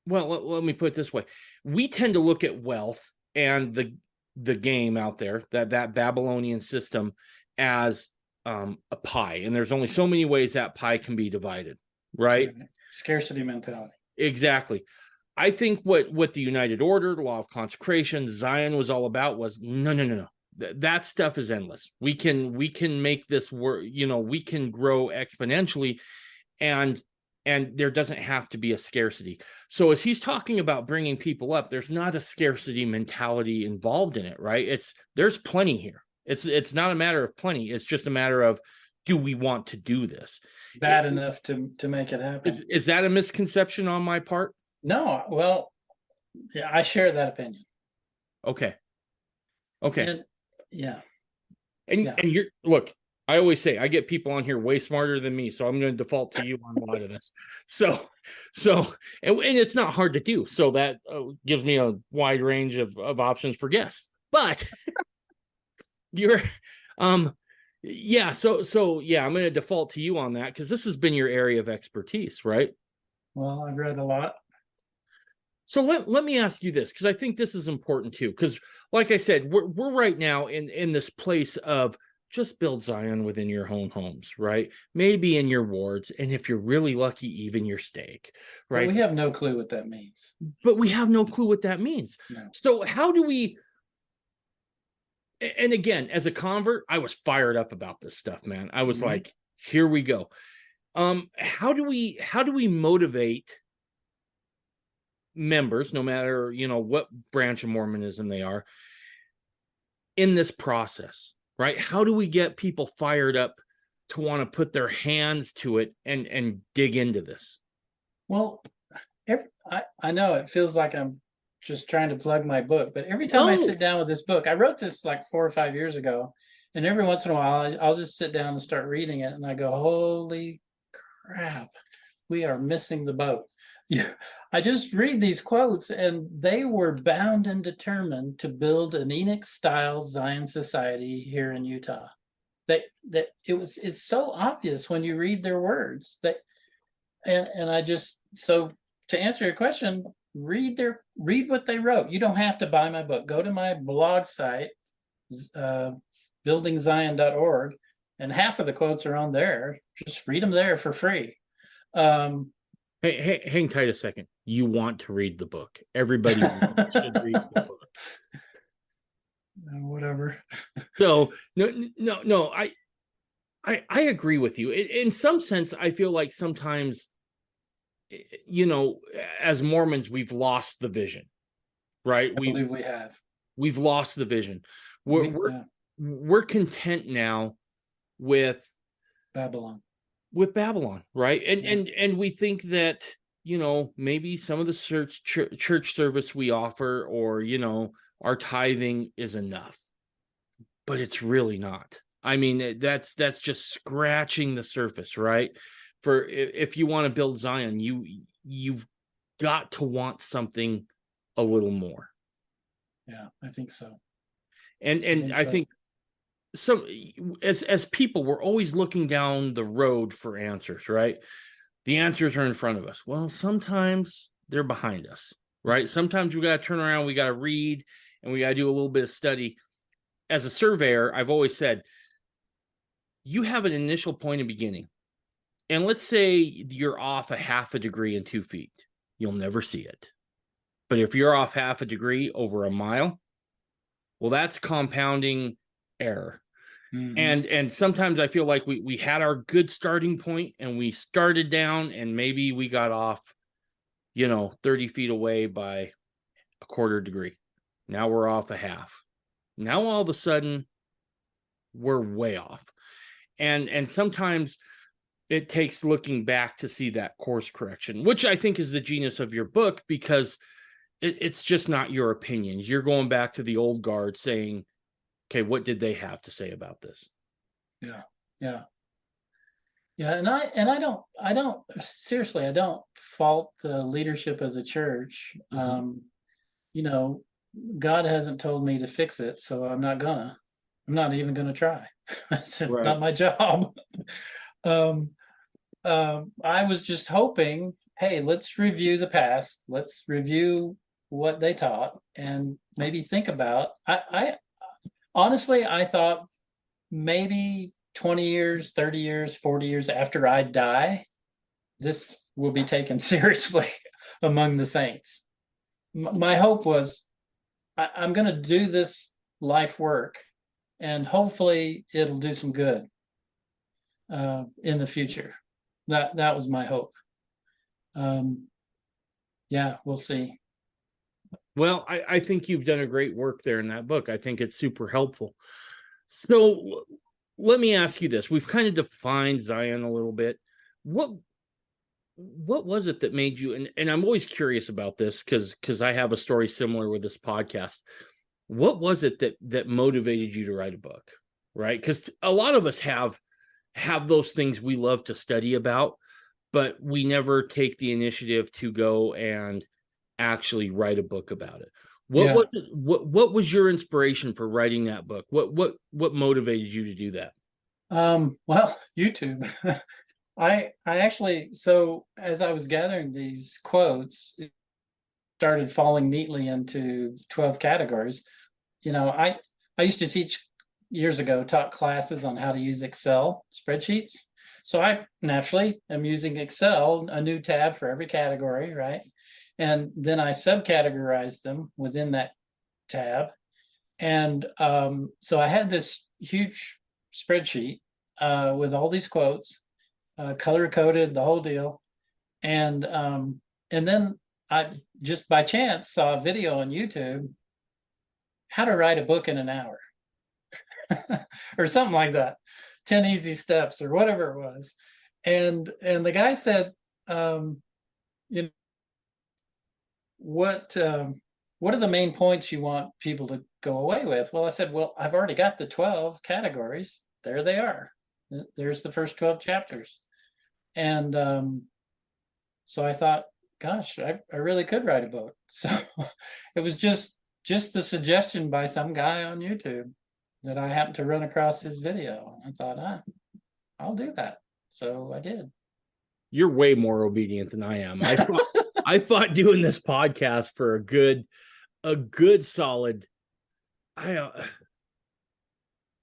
let me put it this way. We tend to look at wealth and the game out there, that Babylonian system, as a pie. And there's only so many ways that pie can be divided, right? Scarcity mentality. Exactly. I think what the United Order, the law of consecration, Zion was all about was no. That stuff is endless. We can make this work, we can grow exponentially, and there doesn't have to be a scarcity. So as he's talking about bringing people up, there's not a scarcity mentality involved in it, right? There's plenty here. It's not a matter of plenty. It's just a matter of, do we want to do this? Bad enough to make it happen. Is that a misconception on my part? No, well, yeah, I share that opinion. Okay. And, And you're, look, I always say I get people on here way smarter than me, so I'm going to default to you on a lot of this. So, and it's not hard to do. So that gives me a wide range of options for guests. But you're, yeah. So yeah, I'm going to default to you on that because this has been your area of expertise, right? Well, I've read a lot. So let me ask you this, because I think this is important too. Because like I said, we're right now in this place of just build Zion within your own homes, right? Maybe in your wards, and if you're really lucky, even your stake, right? Well, we have no clue what that means. But we have no clue what that means. No. So how do we? And again, as a convert, I was fired up about this stuff, man. I was like, here we go. How do we motivate members, no matter what branch of Mormonism they are, in this process, right? How do we get people fired up to want to put their hands to it and dig into this? Well, I know it feels like I'm just trying to plug my book, but every time I sit down with this book, I wrote this like 4 or 5 years ago, and every once in a while I'll just sit down and start reading it, and I go, holy crap, we are missing the boat. Yeah, I just read these quotes, and they were bound and determined to build an Enoch-style Zion society here in Utah. It's so obvious when you read their words and I just, so to answer your question, read what they wrote. You don't have to buy my book. Go to my blog site, buildingzion.org, and half of the quotes are on there. Just read them there for free. Hey, hang tight a second. You want to read the book. Everybody should read the book. Whatever. So no, I agree with you. In some sense, I feel like sometimes, as Mormons, we've lost the vision, right? I believe we have. We've lost the vision. We're content now with Babylon, right? And we think that maybe some of the church service we offer, or our tithing, is enough, but it's really not. I mean, that's just scratching the surface, right? For if you want to build Zion, you've got to want something a little more. Yeah, I think so. And I think some, as people, we're always looking down the road for answers, right? The answers are in front of us. Well, sometimes they're behind us, right? Sometimes we got to turn around, we got to read, and we got to do a little bit of study. As a surveyor, I've always said, you have an initial point of beginning. And let's say you're off a half a degree in 2 feet. You'll never see it. But if you're off half a degree over a mile, well, that's compounding error. Mm-hmm. And sometimes I feel like we had our good starting point and we started down, and maybe we got off, 30 feet away by a quarter degree. Now we're off a half. Now all of a sudden we're way off. And sometimes it takes looking back to see that course correction, which I think is the genius of your book, because it's just not your opinions. You're going back to the old guard saying, okay, what did they have to say about this? Yeah. Yeah, and I don't seriously, I don't fault the leadership of the church. You know, God hasn't told me to fix it, so I'm not even gonna try. It's Right. not my job. Um, I was just hoping, hey, let's review the past. Let's review what they taught and maybe think about. I honestly, I thought maybe 20 years, 30 years, 40 years after I die, this will be taken seriously among the saints. My hope was I'm going to do this life work and hopefully it'll do some good in the future. That was my hope. Yeah, we'll see. Well, I think you've done a great work there in that book. I think it's super helpful. So let me ask you this. We've kind of defined Zion a little bit. What was it that made you, and I'm always curious about this because I have a story similar with this podcast. What was it that motivated you to write a book? Right? Because a lot of us have those things we love to study about, but we never take the initiative to go and actually write a book about it. What Yeah. was it? What was your inspiration for writing that book? What motivated you to do that? Well, YouTube. I actually, so as I was gathering these quotes, it started falling neatly into 12 categories. You know, I used to teach years ago, taught classes on how to use Excel spreadsheets. So I naturally am using Excel, a new tab for every category, right? And then I subcategorized them within that tab. And so I had this huge spreadsheet with all these quotes, color coded, the whole deal. And then I just by chance saw a video on YouTube, how to write a book in an hour or something like that, 10 easy steps or whatever it was. And the guy said, you know, what are the main points you want people to go away with? Well, I said, well, I've already got the 12 categories. There they are. There's the first 12 chapters. And so I thought, gosh, I really could write a book. So it was just the suggestion by some guy on YouTube that I happened to run across his video. I thought, I'll do that. So I did. You're way more obedient than I am. I thought doing this podcast for a good solid,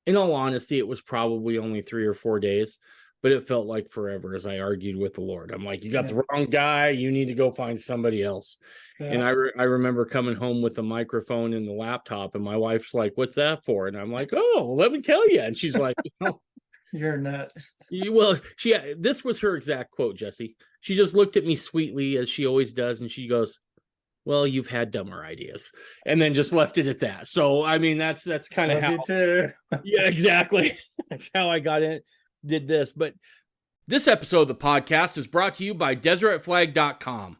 in all honesty, it was probably only 3 or 4 days, but it felt like forever as I argued with the Lord. I'm like, you got the wrong guy. You need to go find somebody else. Yeah. And I remember coming home with the microphone and the laptop, and my wife's like, what's that for? And I'm like, oh, let me tell you. And she's like, you're nuts. Well, this was her exact quote, Jesse. She just looked at me sweetly, as she always does, and she goes, well, you've had dumber ideas, and then just left it at that. So, I mean, that's kind of how. Too. Yeah, exactly. That's how I did this. But this episode of the podcast is brought to you by DeseretFlag.com.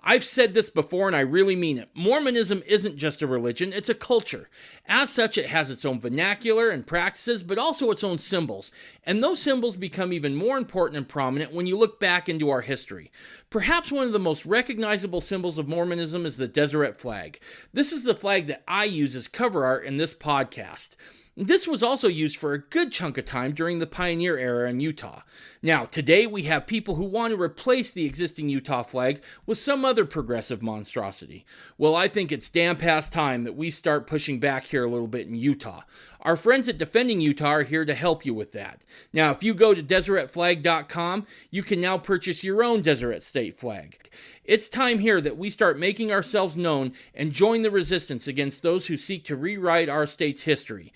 I've said this before, and I really mean it. Mormonism isn't just a religion, it's a culture. As such, it has its own vernacular and practices, but also its own symbols. And those symbols become even more important and prominent when you look back into our history. Perhaps one of the most recognizable symbols of Mormonism is the Deseret flag. This is the flag that I use as cover art in this podcast. This was also used for a good chunk of time during the pioneer era in Utah. Now, today we have people who want to replace the existing Utah flag with some other progressive monstrosity. Well, I think it's damn past time that we start pushing back here a little bit in Utah. Our friends at Defending Utah are here to help you with that. Now, if you go to DeseretFlag.com, you can now purchase your own Deseret State flag. It's time here that we start making ourselves known and join the resistance against those who seek to rewrite our state's history.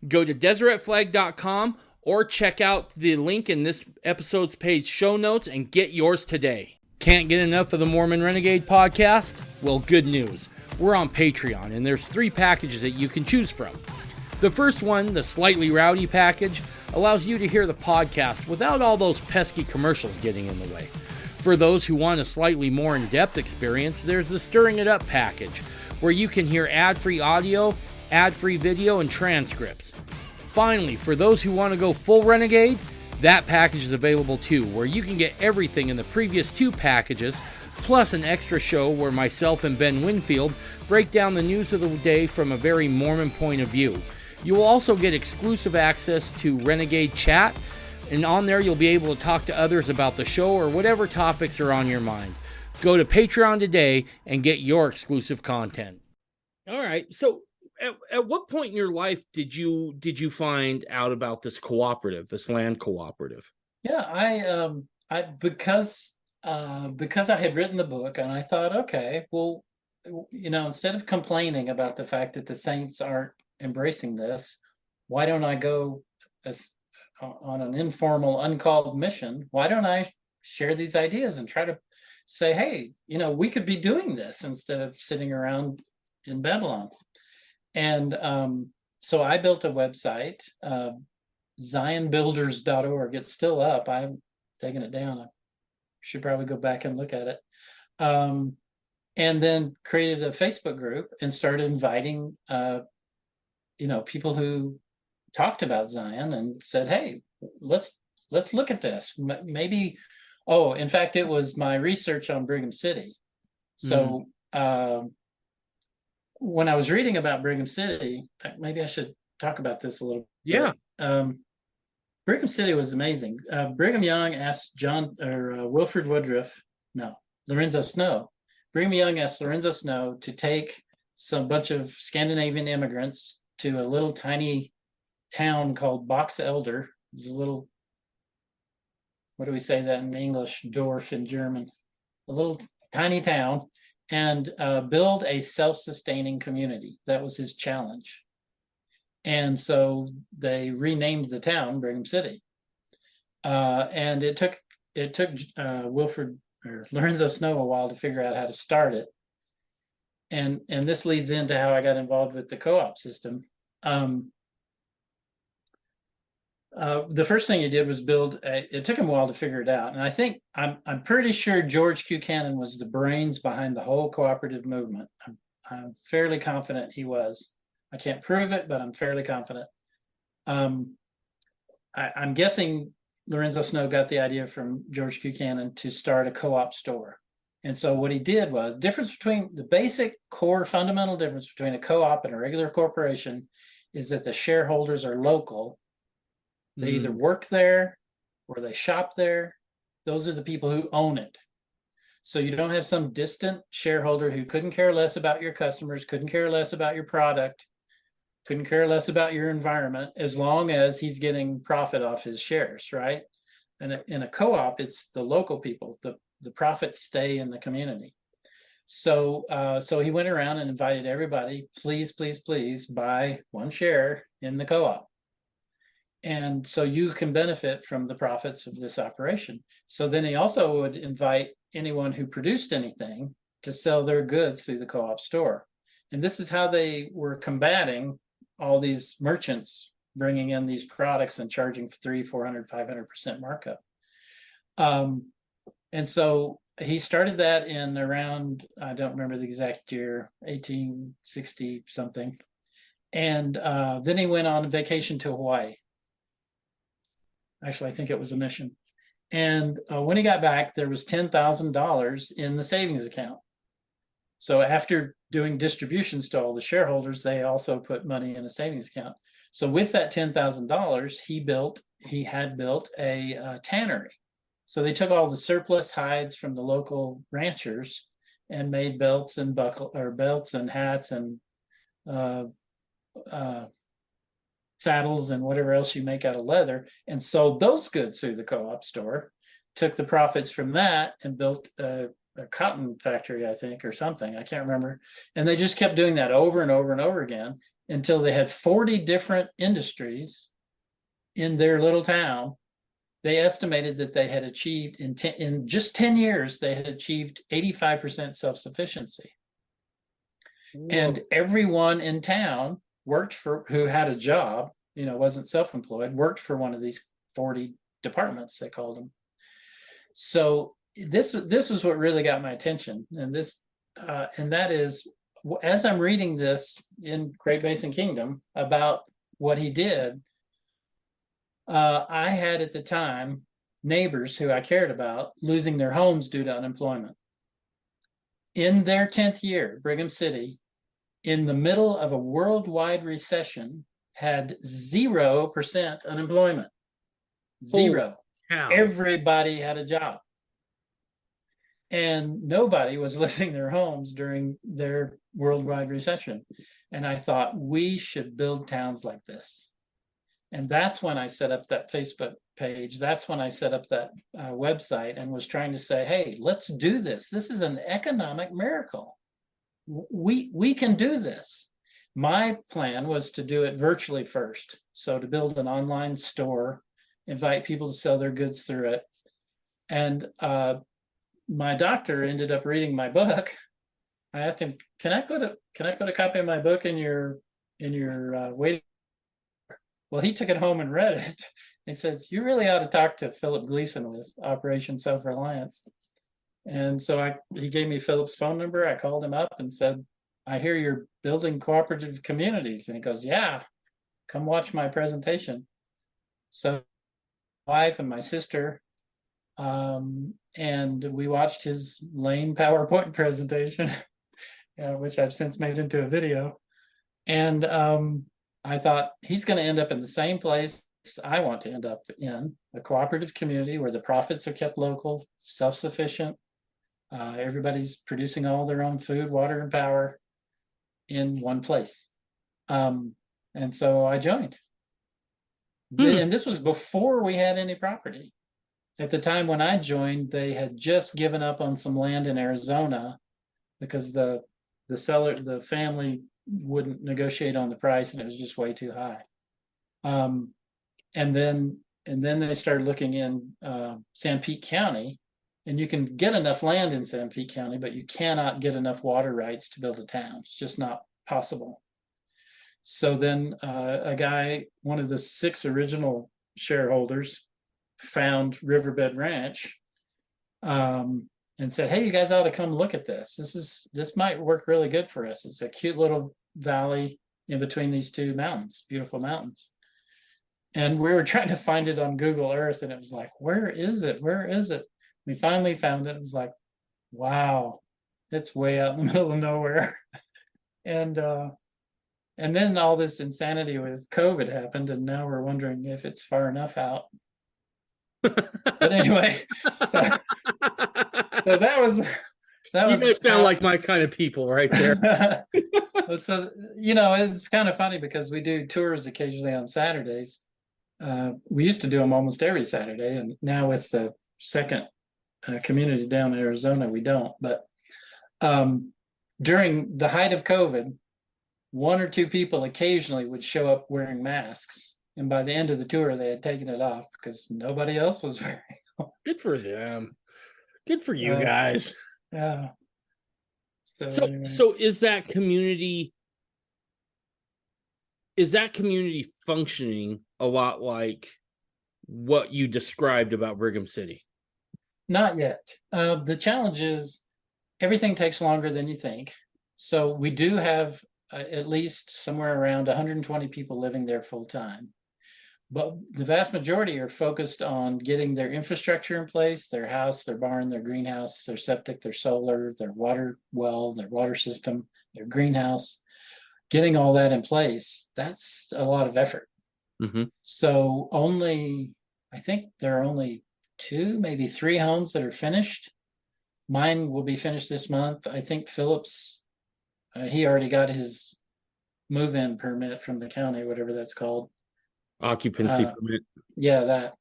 Go to DeseretFlag.com or check out the link in this episode's page show notes and get yours today. Can't get enough of the Mormon Renegade podcast? Well, good news. We're on Patreon, and there's 3 packages that you can choose from. The first one, the Slightly Rowdy package, allows you to hear the podcast without all those pesky commercials getting in the way. For those who want a slightly more in-depth experience, there's the Stirring It Up package, where you can hear ad-free audio, ad-free video, and transcripts. Finally, for those who want to go full renegade, That package is available too, where you can get everything in the previous 2 packages, plus an extra show where myself and Ben Winfield break down the news of the day from a very Mormon point of view. You will also get exclusive access to Renegade Chat, and on there you'll be able to talk to others about the show or whatever topics are on your mind. Go to Patreon today and get your exclusive content. All right, so at what point in your life did you find out about this cooperative, this land cooperative? Yeah, I because I had written the book, and I thought, okay, well, instead of complaining about the fact that the saints aren't embracing this, why don't I go on an informal, uncalled mission? Why don't I share these ideas and try to say, hey, we could be doing this instead of sitting around in Babylon? And so I built a website, zionbuilders.org. It's still up. I'm taking it down. I should probably go back and look at it. And then created a Facebook group and started inviting, people who talked about Zion and said, hey, let's look at this. Maybe, in fact, it was my research on Brigham City. So when I was reading about Brigham City, maybe I should talk about this a little bit. Yeah. Brigham City was amazing. Brigham Young asked Lorenzo Snow. Brigham Young asked Lorenzo Snow to take some bunch of Scandinavian immigrants to a little tiny town called Box Elder. It was a little, what do we say that in English? Dorf in German. A little tiny town, and build a self-sustaining community. That was his challenge. And so they renamed the town Brigham City. And it took Lorenzo Snow a while to figure out how to start it. And this leads into how I got involved with the co-op system. The first thing he did was it took him a while to figure it out. And I think, I'm pretty sure George Buchanan was the brains behind the whole cooperative movement. I'm fairly confident he was. I can't prove it, but I'm fairly confident. I'm guessing Lorenzo Snow got the idea from George Buchanan to start a co-op store. And so what he did was, the basic core fundamental difference between a co-op and a regular corporation is that the shareholders are local. They either work there or they shop there. Those are the people who own it. So you don't have some distant shareholder who couldn't care less about your customers, couldn't care less about your product, couldn't care less about your environment, as long as he's getting profit off his shares, right? And in a co-op, it's the local people. The profits stay in the community. So he went around and invited everybody, please, please, please buy 1 share in the co-op. And so you can benefit from the profits of this operation. So then he also would invite anyone who produced anything to sell their goods through the co-op store. And this is how they were combating all these merchants bringing in these products and charging 300, 400, 500% markup. And so he started that in around, I don't remember the exact year, 1860 something. And then he went on vacation to Hawaii. Actually, I think it was a mission. And when he got back, there was $10,000 in the savings account. So after doing distributions to all the shareholders, they also put money in a savings account. So with that $10,000, he had built a tannery. So they took all the surplus hides from the local ranchers and made belts and hats and saddles and whatever else you make out of leather, and sold those goods through the co-op store, took the profits from that and built a cotton factory, I think, or something. I can't remember. And they just kept doing that over and over and over again until they had 40 different industries in their little town. They estimated that they had achieved in just 10 years, they had achieved 85% self-sufficiency. Whoa. And everyone in town who had a job, wasn't self-employed, worked for one of these 40 departments, they called them. So this was what really got my attention. And that is, as I'm reading this in Great Basin Kingdom about what he did, I had at the time neighbors who I cared about losing their homes due to unemployment. In their 10th year, Brigham City, in the middle of a worldwide recession, had 0% unemployment. Holy Zero. cow. Everybody had a job. And nobody was losing their homes during their worldwide recession. And I thought we should build towns like this. And that's when I set up that Facebook page. That's when I set up that website and was trying to say, hey, let's do this. This is an economic miracle. We can do this. My plan was to do it virtually first. So to build an online store, invite people to sell their goods through it. And my doctor ended up reading my book. I asked him, can I put a copy of my book in your waiting? Well, he took it home and read it. He says, you really ought to talk to Philip Gleason with Operation Self-Reliance. And so he gave me Philip's phone number. I called him up and said, I hear you're building cooperative communities. And he goes, yeah, come watch my presentation. So my wife and my sister, and we watched his lame PowerPoint presentation, which I've since made into a video. And I thought he's going to end up in the same place I want to end up in, a cooperative community where the profits are kept local, self-sufficient. Everybody's producing all their own food, water, and power in one place. And so I joined. And this was before we had any property. At the time when I joined, they had just given up on some land in Arizona because the family wouldn't negotiate on the price and it was just way too high. And then they started looking in Sanpete County, and you can get enough land in Sanpete County, but you cannot get enough water rights to build a town. It's just not possible. So then a guy, one of the 6 original shareholders, found Riverbed Ranch and said, hey, you guys ought to come look at this. This might work really good for us. It's a cute little valley in between these 2 mountains, beautiful mountains. And we were trying to find it on Google Earth, and it was like, where is it? Where is it? We finally found it. It was like, wow, it's way out in the middle of nowhere. And then all this insanity with COVID happened, and now we're wondering if it's far enough out. But anyway, so that was you guys sound like my kind of people right there. So it's kind of funny because we do tours occasionally on Saturdays. We used to do them almost every Saturday, and now with the second community down in Arizona, we don't. But during the height of COVID, 1 or 2 people occasionally would show up wearing masks, and by the end of the tour, they had taken it off because nobody else was wearing them. Good for them. Good for you guys. Yeah. So anyway. So is that community functioning a lot like what you described about Brigham City? Not yet. The challenge is everything takes longer than you think. So we do have at least somewhere around 120 people living there full time. But the vast majority are focused on getting their infrastructure in place, their house, their barn, their greenhouse, their septic, their solar, their water well, their water system, their greenhouse, getting all that in place. That's a lot of effort. Mm-hmm. So I think there are only 2, maybe 3 homes that are finished. Mine will be finished this month. I think Philip's, he already got his move-in permit from the county, whatever that's called. Occupancy permit. Yeah, that.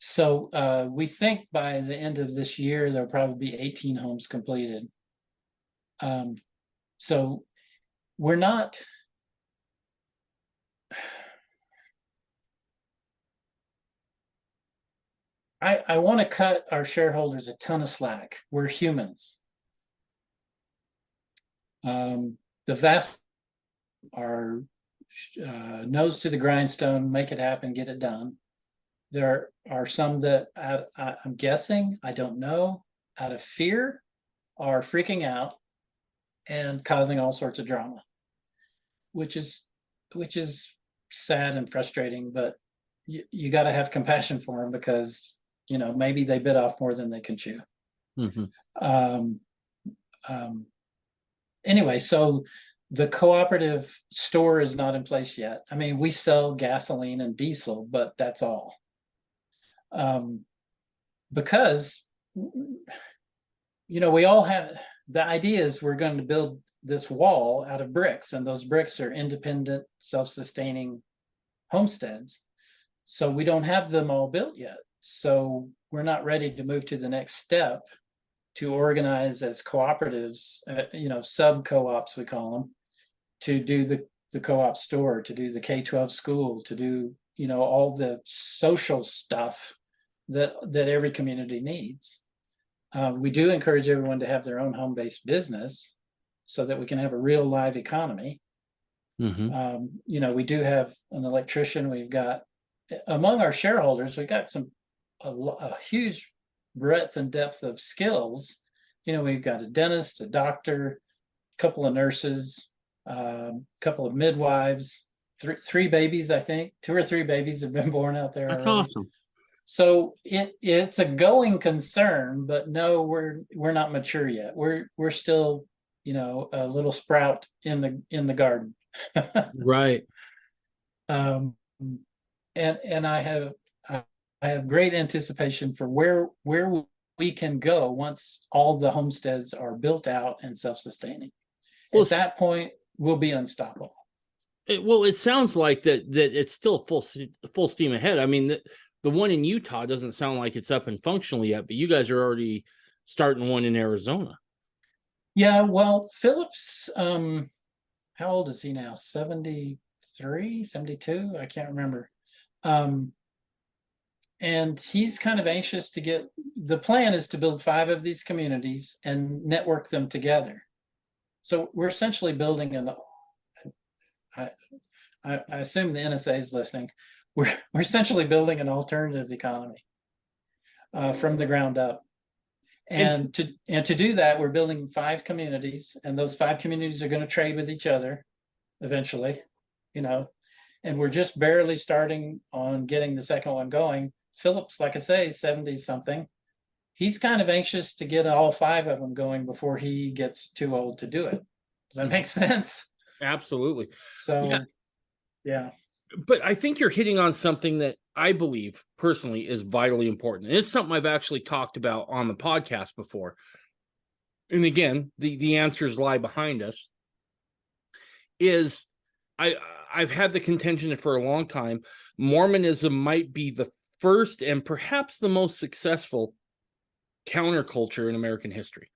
So we think by the end of this year, there'll probably be 18 homes completed. So we're not. I want to cut our shareholders a ton of slack. We're humans. The vast are nose to the grindstone, make it happen, get it done. There are some that I'm guessing, I don't know, out of fear, are freaking out and causing all sorts of drama, which is sad and frustrating, but you got to have compassion for them because, maybe they bit off more than they can chew. Mm-hmm. Um, um, anyway, so the cooperative store is not in place yet. I mean, we sell gasoline and diesel, but that's all. Because, we all have the idea is we're going to build this wall out of bricks, and those bricks are independent, self-sustaining homesteads. So we don't have them all built yet. So we're not ready to move to the next step to organize as cooperatives, sub co-ops, we call them, to do the co-op store, to do the K-12 school, to do, all the social stuff that every community needs. We do encourage everyone to have their own home-based business so that we can have a real live economy. Mm-hmm. We do have an electrician. We've got, among our shareholders, we've got a huge breadth and depth of skills. We've got a dentist, a doctor, a couple of nurses, a couple of midwives, three babies, I think. 2 or 3 babies have been born out there That's already. awesome. So it's a going concern, but no, we're not mature yet. We're still, a little sprout in the garden. Right. And I have great anticipation for where we can go once all the homesteads are built out and self-sustaining. Well, At that point, we'll be unstoppable. It sounds like that it's still full steam ahead. I mean, the one in Utah doesn't sound like it's up and functional yet, but you guys are already starting one in Arizona. Yeah, well, Phillips, how old is he now? 73, 72? I can't remember. And he's kind of anxious to the plan is to build 5 of these communities and network them together. So we're essentially building I assume the NSA is listening. We're essentially building an alternative economy from the ground up. And to do that, we're building 5 communities, and those 5 communities are going to trade with each other eventually, and we're just barely starting on getting the second one going. Phillips, like I say, 70 something. He's kind of anxious to get all 5 of them going before he gets too old to do it. Does that make sense? Absolutely. So, yeah. But I think you're hitting on something that I believe personally is vitally important. And it's something I've actually talked about on the podcast before. And again, the answers lie behind us. I've had the contention for a long time. Mormonism might be the first and perhaps the most successful counterculture in American history.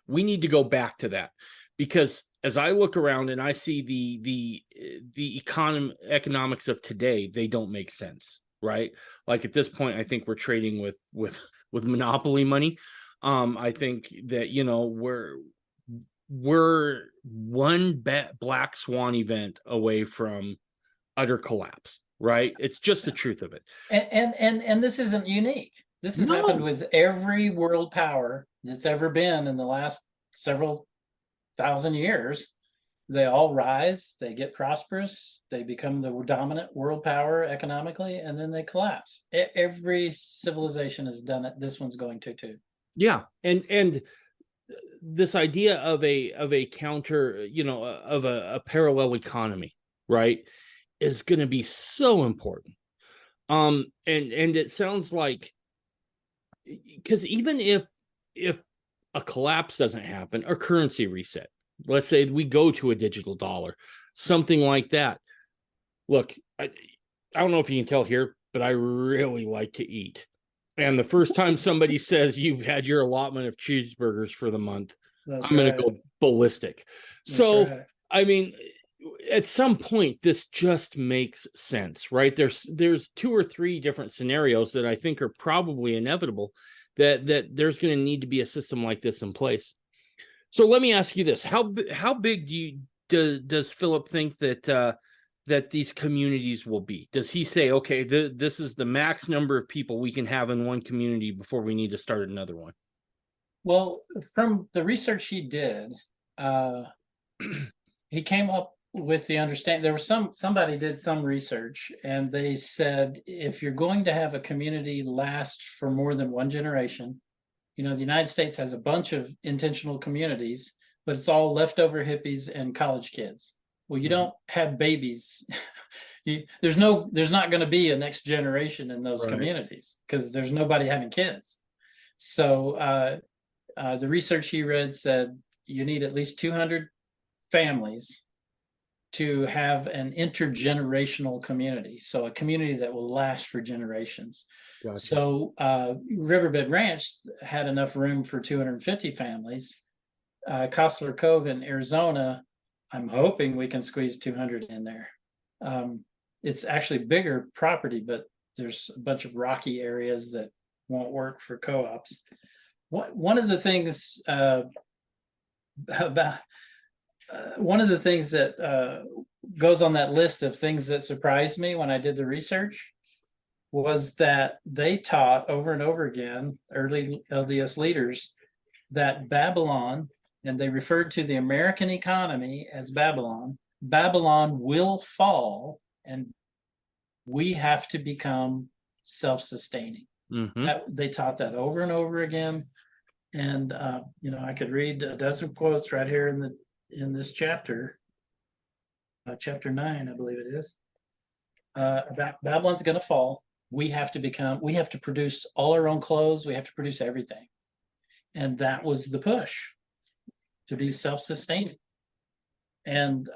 We need to go back to that, because as I look around and I see the economics of today, they don't make sense, right? Like at this point, I think we're trading with monopoly money. I think that we're one black swan event away from utter collapse, right? It's just the truth of it. And this isn't unique. This has happened with every world power that's ever been in the last several thousand years. They all rise, they get prosperous, they become the dominant world power economically, and then they collapse. Every civilization has done it. This one's going to too. Yeah, and this idea of a counter, of a parallel economy, right, is going to be so important. And it sounds like, because even if a collapse doesn't happen, a currency reset, let's say we go to a digital dollar, something like that. Look, I don't know if you can tell here, but I really like to eat. And the first time somebody says you've had your allotment of cheeseburgers for the month, I'm going to go ballistic. So, I mean, at some point, this just makes sense, right? There's 2 or 3 different scenarios that I think are probably inevitable, that there's going to need to be a system like this in place. So let me ask you this: how big does Philip think that these communities will be? Does he say, okay, this is the max number of people we can have in one community before we need to start another one? Well, from the research he did, he came up with the understanding, there was somebody did some research, and they said if you're going to have a community last for more than one generation, the United States has a bunch of intentional communities, but it's all leftover hippies and college kids. Well, you don't have babies. There's not going to be a next generation in those Right. communities because there's nobody having kids. So the research he read said you need at least 200 families to have an intergenerational community. So a community that will last for generations. Gotcha. So Riverbed Ranch had enough room for 250 families. Costler Cove in Arizona, I'm hoping we can squeeze 200 in there. It's actually bigger property, but there's a bunch of rocky areas that won't work for co-ops. One of the things that goes on that list of things that surprised me when I did the research was that they taught over and over again, early LDS leaders, that Babylon, and they referred to the American economy as Babylon will fall, and we have to become self-sustaining. Mm-hmm. They taught that over and over again. And, I could read a dozen quotes right here in this chapter, chapter 9, I believe it is. Babylon's going to fall. We have to produce all our own clothes. We have to produce everything. And that was the push, to be self-sustaining. And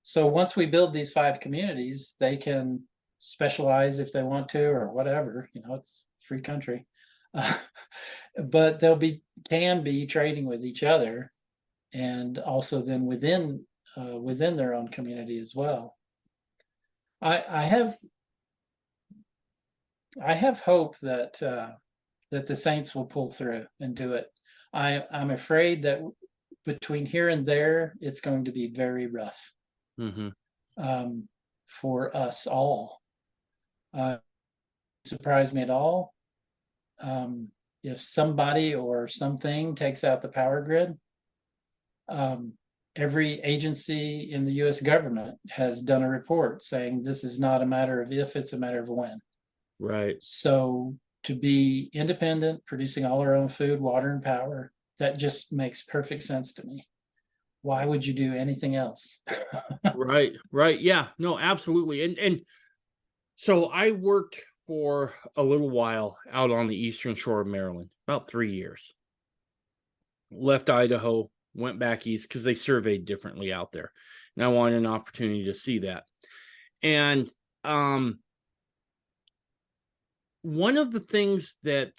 so once we build these 5 communities, they can specialize if they want to or whatever. It's a free country. But can be trading with each other, and also then within their own community as well. I have hope that the Saints will pull through and do it. I'm afraid that between here and there, it's going to be very rough. Mm-hmm. For us all. Surprise me at all. If somebody or something takes out the power grid, every agency in the U.S. government has done a report saying this is not a matter of if, it's a matter of when. Right. So to be independent, producing all our own food, water, and power, that just makes perfect sense to me. Why would you do anything else? Right. Yeah, no, absolutely. And so I worked for a little while out on the eastern shore of Maryland, about 3 years. Left Idaho, went back east because they surveyed differently out there. And I wanted an opportunity to see that. And one of the things that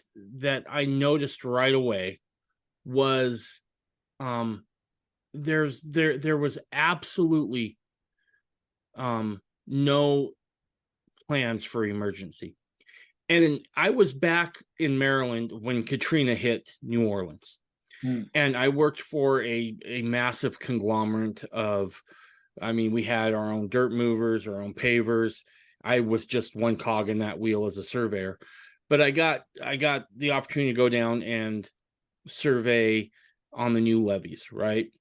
I noticed right away was there was absolutely no plans for emergency. And I was back in Maryland when Katrina hit New Orleans. And I worked for a massive conglomerate of, we had our own dirt movers, our own pavers. I was just one cog in that wheel as a surveyor. But I got the opportunity to go down and survey on the new levees, right?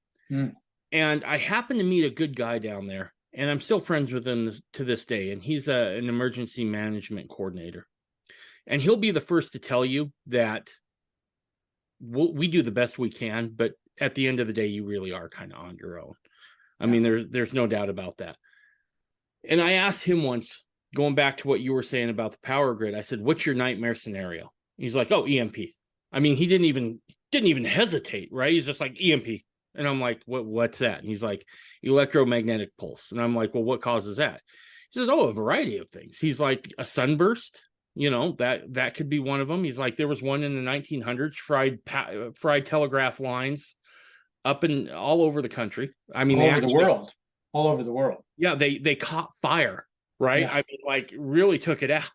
And I happened to meet a good guy down there, and I'm still friends with him to this day. And he's an emergency management coordinator. And he'll be the first to tell you that we do the best we can, but at the end of the day, you really are kind of on your own. There's no doubt about that. And I asked him once, going back to what you were saying about the power grid, I said, "What's your nightmare scenario?" He's like, "Oh, EMP." He didn't even hesitate, right? He's just like, EMP. And I'm like, what's that? And he's like, electromagnetic pulse. And I'm like, well, what causes that? He says, oh, a variety of things. He's like, a sunburst, that could be one of them. He's like, there was one in the 1900s, fried telegraph lines up and all over the country. All over the world. Yeah, they caught fire, right? Yeah. Really took it out.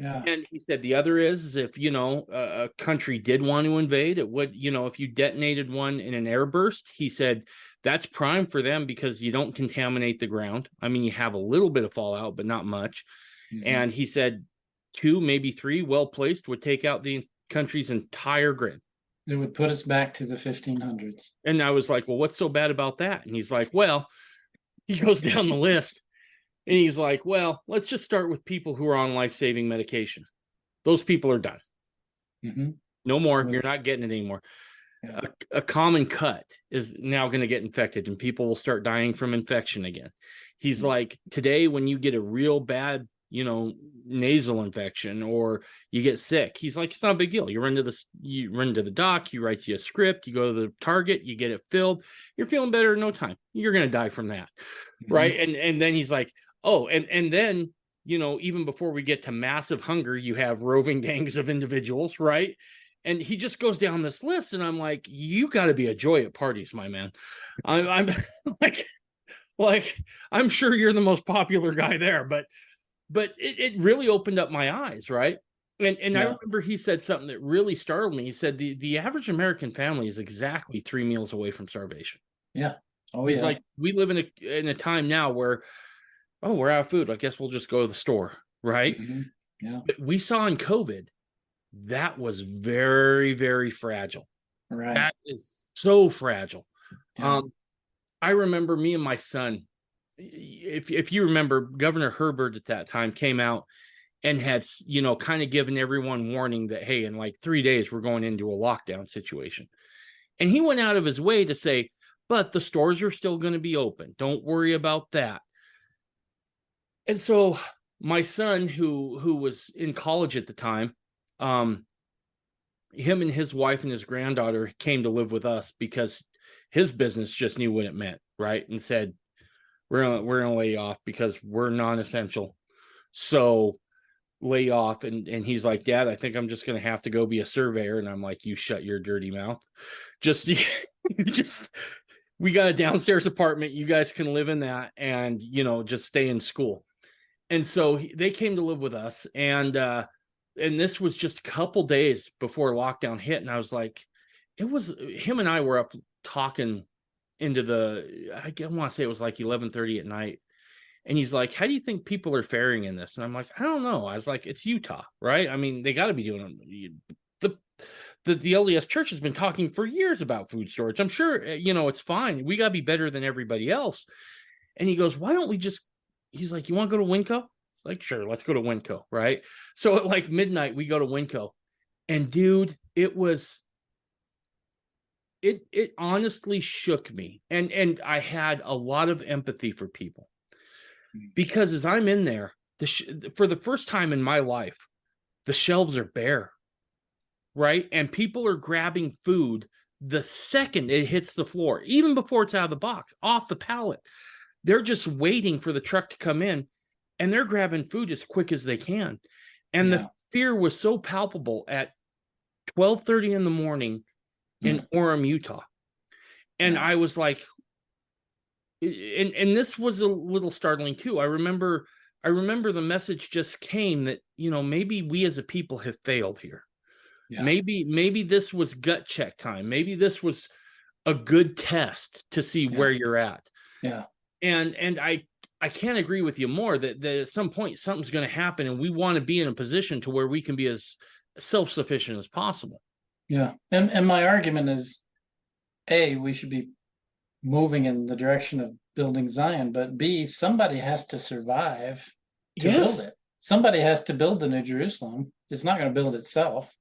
Yeah. And he said the other is if, a country did want to invade, it would, if you detonated one in an airburst, he said that's prime for them because you don't contaminate the ground. You have a little bit of fallout, but not much. Mm-hmm. And he said 2, maybe 3 well-placed would take out the country's entire grid. It would put us back to the 1500s. And I was like, well, what's so bad about that? And he's like, well, he goes down the list and he's like, well, let's just start with people who are on life-saving medication. Those people are done. Mm-hmm. No more. You're not getting it anymore. Yeah. A common cut is now going to get infected and people will start dying from infection again. He's like, today, when you get a real bad, nasal infection or you get sick, he's like, it's not a big deal. You run to the doc, you write you a script, you go to the Target, you get it filled. You're feeling better in no time. You're going to die from that. Mm-hmm. Right. And then he's like, oh, and then, even before we get to massive hunger, you have roving gangs of individuals. Right. And he just goes down this list, and I'm like, you got to be a joy at parties, my man. I'm like, I'm sure you're the most popular guy there, but it really opened up my eyes, right? And yeah. I remember he said something that really startled me. He said the average American family is exactly 3 meals away from starvation. Yeah. Oh, he's like, we live in a time now where, oh, we're out of food. I guess we'll just go to the store, right? Mm-hmm. Yeah. But we saw in COVID, that was very, very fragile. Right. That is so fragile. Yeah. I remember me and my son, if you remember, Governor Herbert at that time came out and had, kind of given everyone warning that, hey, in like 3 days, we're going into a lockdown situation. And he went out of his way to say, but the stores are still going to be open. Don't worry about that. And so my son, who was in college at the time, him and his wife and his granddaughter came to live with us because his business just knew what it meant, right? And said, we're gonna lay off because we're non-essential. So lay off. And he's like, Dad, I think I'm just gonna have to go be a surveyor. And I'm like, you shut your dirty mouth. Just we got a downstairs apartment. You guys can live in that and just stay in school. And so they came to live with us. And this was just a couple days before lockdown hit. And I was like, him and I were up talking into I want to say it was like 11:30 at night. And he's like, how do you think people are faring in this? And I'm like, I don't know. I was like, it's Utah, right? I mean, they got to be doing it. The LDS Church has been talking for years about food storage. I'm sure, it's fine. We got to be better than everybody else. And he goes, why don't we he's like, you want to go to Winco? Like, sure, let's go to Winco, right? So at like midnight, we go to Winco. And dude, it honestly shook me. And I had a lot of empathy for people. Because as I'm in there, for the first time in my life, the shelves are bare, right? And people are grabbing food the second it hits the floor, even before it's out of the box, off the pallet. They're just waiting for the truck to come in, and they're grabbing food as quick as they can. And the fear was so palpable at 12:30 in the morning in Orem, Utah. And I was like, and this was a little startling too. I remember the message just came that, maybe we as a people have failed here. Yeah. Maybe this was gut check time. Maybe this was a good test to see where you're at. Yeah. And I can't agree with you more that at some point something's going to happen, and we want to be in a position to where we can be as self-sufficient as possible. Yeah. And my argument is, A, we should be moving in the direction of building Zion, but B, somebody has to survive to build it. Somebody has to build the New Jerusalem. It's not going to build itself.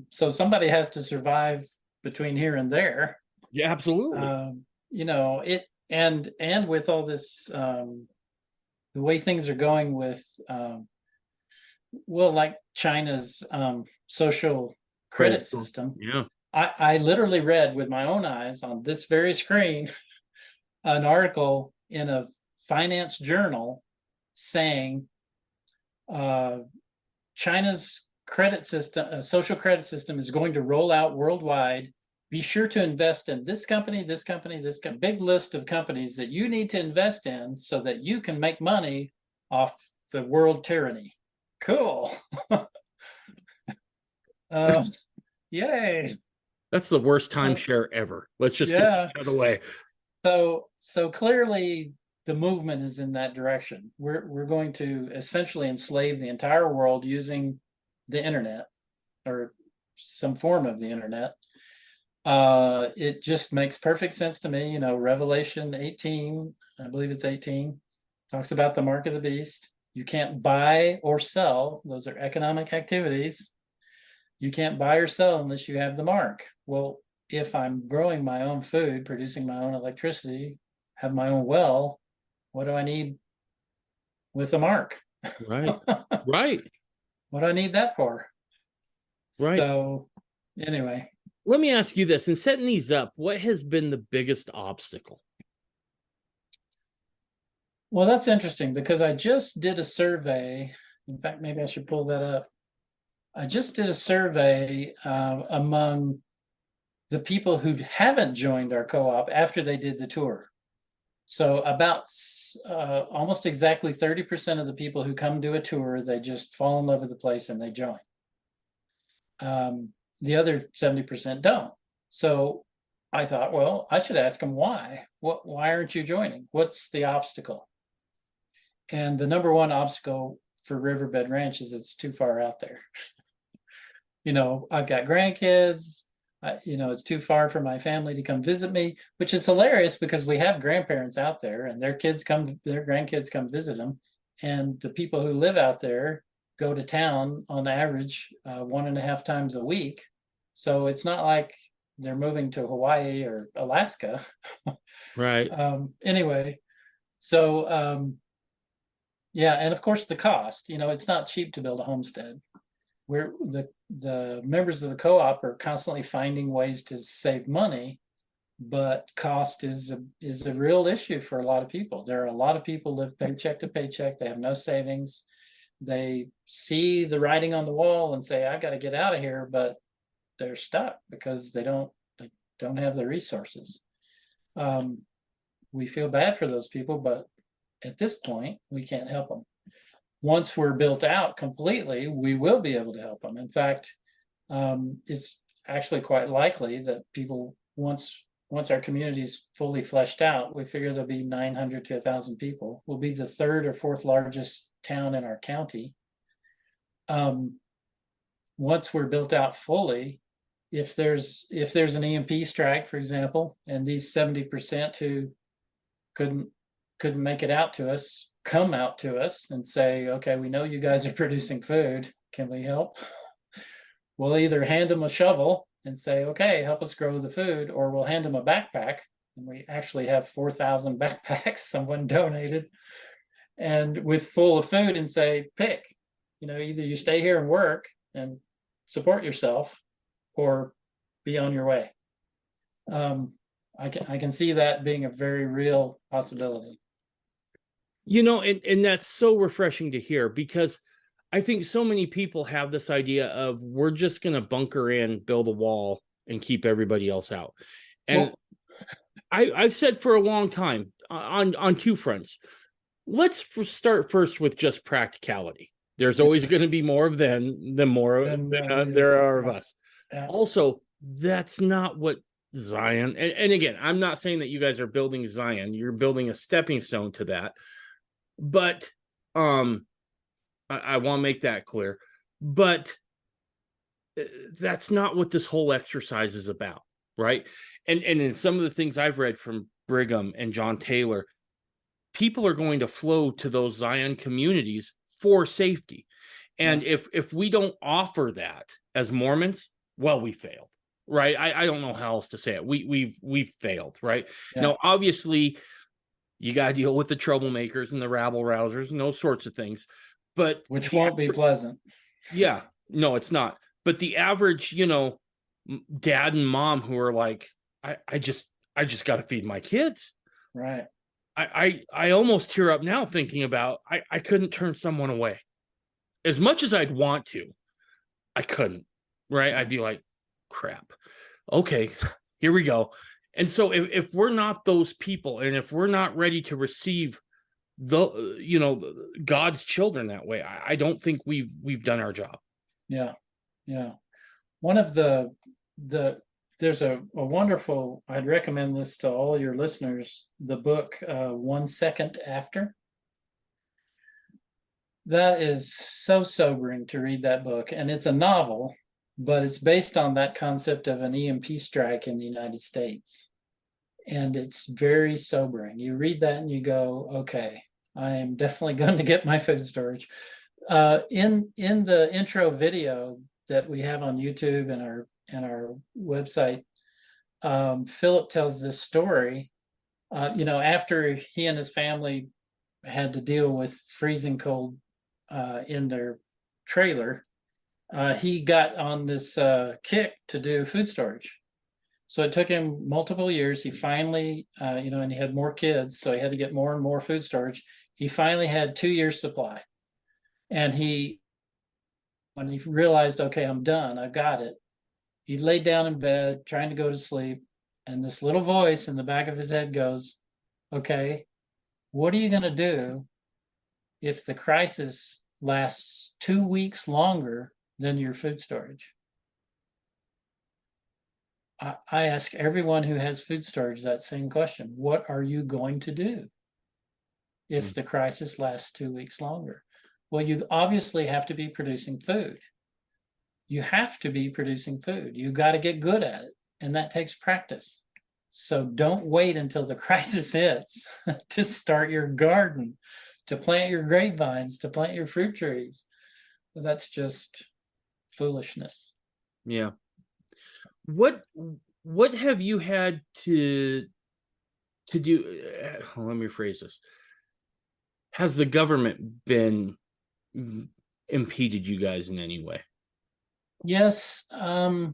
So somebody has to survive between here and there. Yeah, absolutely. And with all this, the way things are going with, like China's social credit system. Yeah. I literally read with my own eyes on this very screen an article in a finance journal saying China's credit system, social credit system, is going to roll out worldwide. Be sure to invest in this company, big list of companies that you need to invest in so that you can make money off the world tyranny. Cool. Yay. That's the worst timeshare ever. Let's just get that out of the way. So clearly the movement is in that direction. We're going to essentially enslave the entire world using the internet or some form of the internet. It just makes perfect sense to me. Revelation 18, I believe it's 18, talks about the mark of the beast. You can't buy or sell. Those are economic activities. You can't buy or sell unless you have the mark. Well, if I'm growing my own food, producing my own electricity, have my own well, what do I need with a mark? Right. Right. What do I need that for? Right. So anyway, Let me ask you this. In setting these up, what has been the biggest obstacle? well, that's interesting because I just did a survey. In fact, maybe I should pull that up. I just did a survey among the people who haven't joined our co-op after they did the tour. So about almost exactly 30% of the people who come do a tour, they just fall in love with the place and they join. The other 70% don't. So I thought, well, I should ask them why. Why aren't you joining? What's the obstacle? And the number one obstacle for Riverbed Ranch is it's too far out there. I've got grandkids. It's too far for my family to come visit me, which is hilarious because we have grandparents out there and their grandkids come visit them. And the people who live out there go to town on average 1.5 times a week. So it's not like they're moving to Hawaii or Alaska. Right. Anyway, so yeah, and of course the cost. It's not cheap to build a homestead. Where the members of the co-op are constantly finding ways to save money, but cost is a real issue for a lot of people. There are a lot of people live paycheck to paycheck. They have no savings. They see the writing on the wall and say, "I got to get out of here," but they're stuck because they don't have the resources. We feel bad for those people, but at this point, we can't help them. Once we're built out completely, we will be able to help them. In fact, it's actually quite likely that people, once our community is fully fleshed out, we figure there'll be 900 to 1,000 people. We'll be the third or fourth largest town in our county. Once we're built out fully, if there's an EMP strike, for example, and these 70% who couldn't make it out to us come out to us and say, "Okay, we know you guys are producing food. Can we help?" We'll either hand them a shovel and say, "Okay, help us grow the food," or we'll hand them a backpack. And we actually have 4,000 backpacks someone donated, and with full of food, and say, "Pick. Either you stay here and work and support yourself, or be on your way." I can see that being a very real possibility. And that's so refreshing to hear because I think so many people have this idea of we're just going to bunker in, build a wall, and keep everybody else out. And I've said for a long time on two fronts, let's start first with just practicality. There's always going to be more of them than there are of us. Yeah. Also, that's not what Zion, and again, I'm not saying that you guys are building Zion. You're building a stepping stone to that. But I want to make that clear. But that's not what this whole exercise is about, right? And in some of the things I've read from Brigham and John Taylor, people are going to flow to those Zion communities for safety. And if we don't offer that as Mormons, well, we failed, right? I don't know how else to say it. We've failed, right? Yeah. Now, obviously, you got to deal with the troublemakers and the rabble rousers and those sorts of things, but which won't be pleasant. Yeah, no, it's not. But the average, dad and mom who are like, I just got to feed my kids. Right. I almost tear up now thinking about I couldn't turn someone away. As much as I'd want to, I couldn't. Right? I'd be like, crap. Okay, here we go. And so if we're not those people, and if we're not ready to receive God's children that way, I don't think we've done our job. Yeah. One of there's a wonderful, I'd recommend this to all your listeners, the book 1 Second After. That is so sobering to read that book, and it's a novel. but it's based on that concept of an EMP strike in the United States. And it's very sobering. You read that and you go, okay, I am definitely going to get my food storage. In the intro video that we have on YouTube and our website, Philip tells this story. After he and his family had to deal with freezing cold in their trailer, he got on this kick to do food storage. So it took him multiple years. He finally, and he had more kids, so he had to get more and more food storage. He finally had 2 years supply. And when he realized, okay, I'm done, I've got it, he laid down in bed trying to go to sleep. And this little voice in the back of his head goes, okay, what are you going to do if the crisis lasts 2 weeks longer than your food storage? I ask everyone who has food storage that same question. What are you going to do if the crisis lasts 2 weeks longer? Well, you obviously have to be producing food. You have to be producing food. You got to get good at it, and that takes practice. So don't wait until the crisis hits to start your garden, to plant your grapevines, to plant your fruit trees. That's just foolishness. Yeah. What have you had to do? Let me rephrase this. Has the government been impeded you guys in any way? Yes. I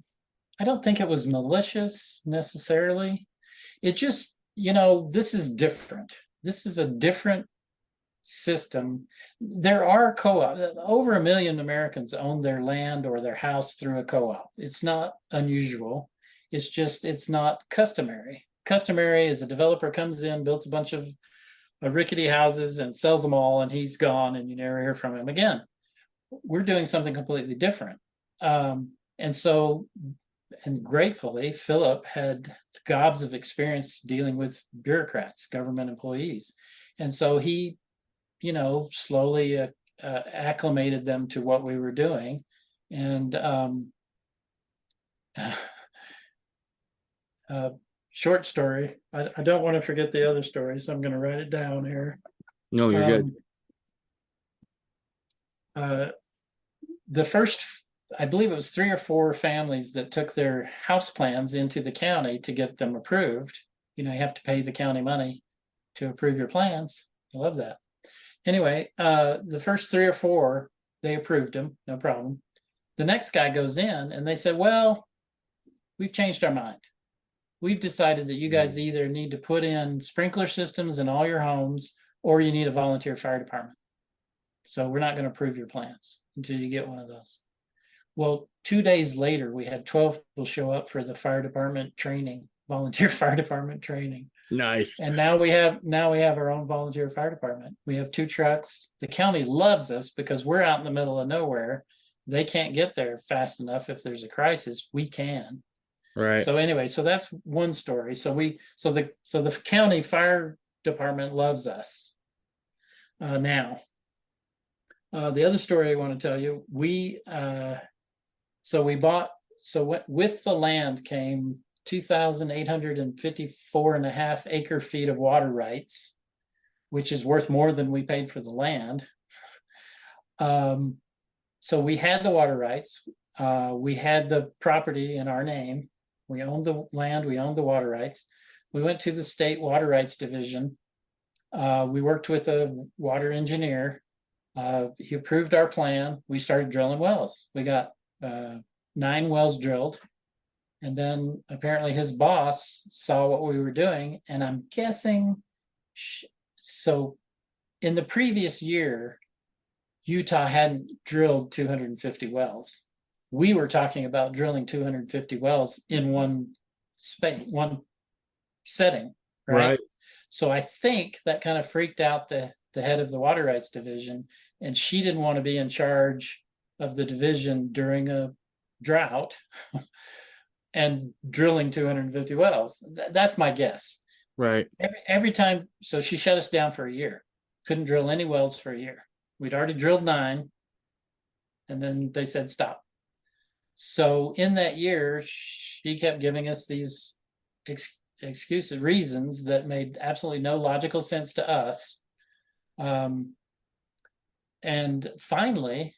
don't think it was malicious necessarily. It just, this is different. This is a different system. There are co-op. Over 1 million Americans own their land or their house through a co-op. It's not unusual. It's just, it's not customary. Customary is a developer comes in, builds a bunch of rickety houses and sells them all, and he's gone, and you never hear from him again. We're doing something completely different. And gratefully, Philip had gobs of experience dealing with bureaucrats, government employees. And so he, slowly acclimated them to what we were doing. And short story, I don't want to forget the other story, so I'm going to write it down here. No, you're good. The first, I believe it was 3 or 4 families that took their house plans into the county to get them approved. You have to pay the county money to approve your plans. I love that. Anyway, the first 3 or 4, they approved them, no problem. The next guy goes in and they said, well, we've changed our mind. We've decided that you guys either need to put in sprinkler systems in all your homes or you need a volunteer fire department. So we're not going to approve your plans until you get one of those. Well, 2 days later, we had 12 people show up for the fire department training, volunteer fire department training. Nice. And now we have our own volunteer fire department. We have 2 trucks. The county loves us because we're out in the middle of nowhere. They can't get there fast enough. If there's a crisis, we can. Right. So anyway, so that's one story. So the county fire department loves us. Now, the other story I want to tell you, with the land came 2,854.5 acre feet of water rights, which is worth more than we paid for the land. So we had the water rights. We had the property in our name. We owned the land. We owned the water rights. We went to the state water rights division. We worked with a water engineer. He approved our plan. We started drilling wells. We got 9 wells drilled. And then apparently his boss saw what we were doing. And I'm guessing, so in the previous year, Utah hadn't drilled 250 wells. We were talking about drilling 250 wells in one setting, right? So I think that kind of freaked out the head of the water rights division, and she didn't want to be in charge of the division during a drought and drilling 250 wells. That's my guess. Right. Every time, so she shut us down for a year. Couldn't drill any wells for a year. We'd already drilled 9, and then they said stop. So in that year, she kept giving us these excuses, reasons that made absolutely no logical sense to us. And finally,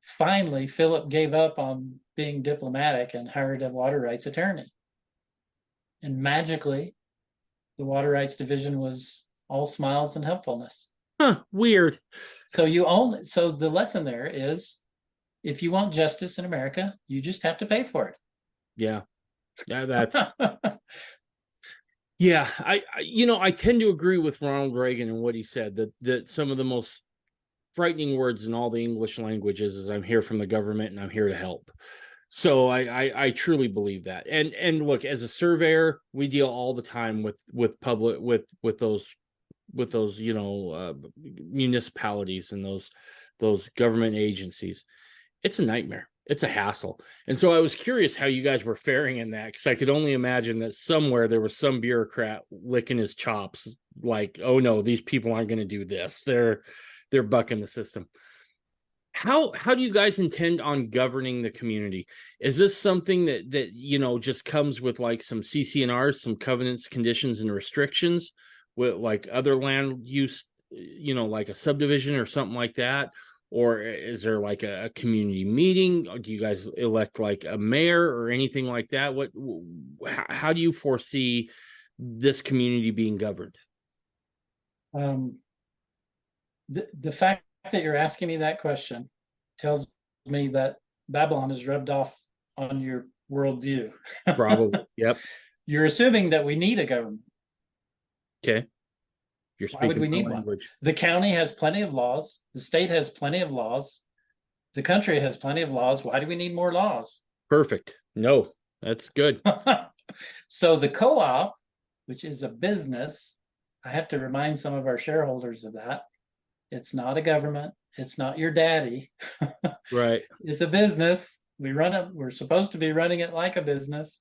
finally, Philip gave up on being diplomatic and hired a water rights attorney. And magically, the water rights division was all smiles and helpfulness. Huh, weird. So the lesson there is, if you want justice in America, you just have to pay for it. Yeah. Yeah, that's yeah, I tend to agree with Ronald Reagan and what he said, that some of the most frightening words in all the English languages is, I'm here from the government and I'm here to help. So I truly believe that. And look, as a surveyor, we deal all the time with public with those municipalities and those government agencies. It's a nightmare. It's a hassle. And so I was curious how you guys were faring in that, because I could only imagine that somewhere there was some bureaucrat licking his chops, like, oh no, these people aren't going to do this. They're bucking the system. How do you guys intend on governing the community? Is this something that just comes with like some CC&Rs, some covenants, conditions, and restrictions, with like other land use, like a subdivision or something like that? Or is there like a community meeting? Or do you guys elect like a mayor or anything like that? How do you foresee this community being governed? The fact that you're asking me that question tells me that Babylon is rubbed off on your worldview. Probably. Yep. You're assuming that we need a government. Okay. You're Why would speaking we my need language. one? The county has plenty of laws. The state has plenty of laws. The country has plenty of laws. Why do we need more laws? Perfect. No, that's good. So the co-op, which is a business, I have to remind some of our shareholders of that. It's not a government. It's not your daddy. Right. It's a business. We run it. We're supposed to be running it like a business.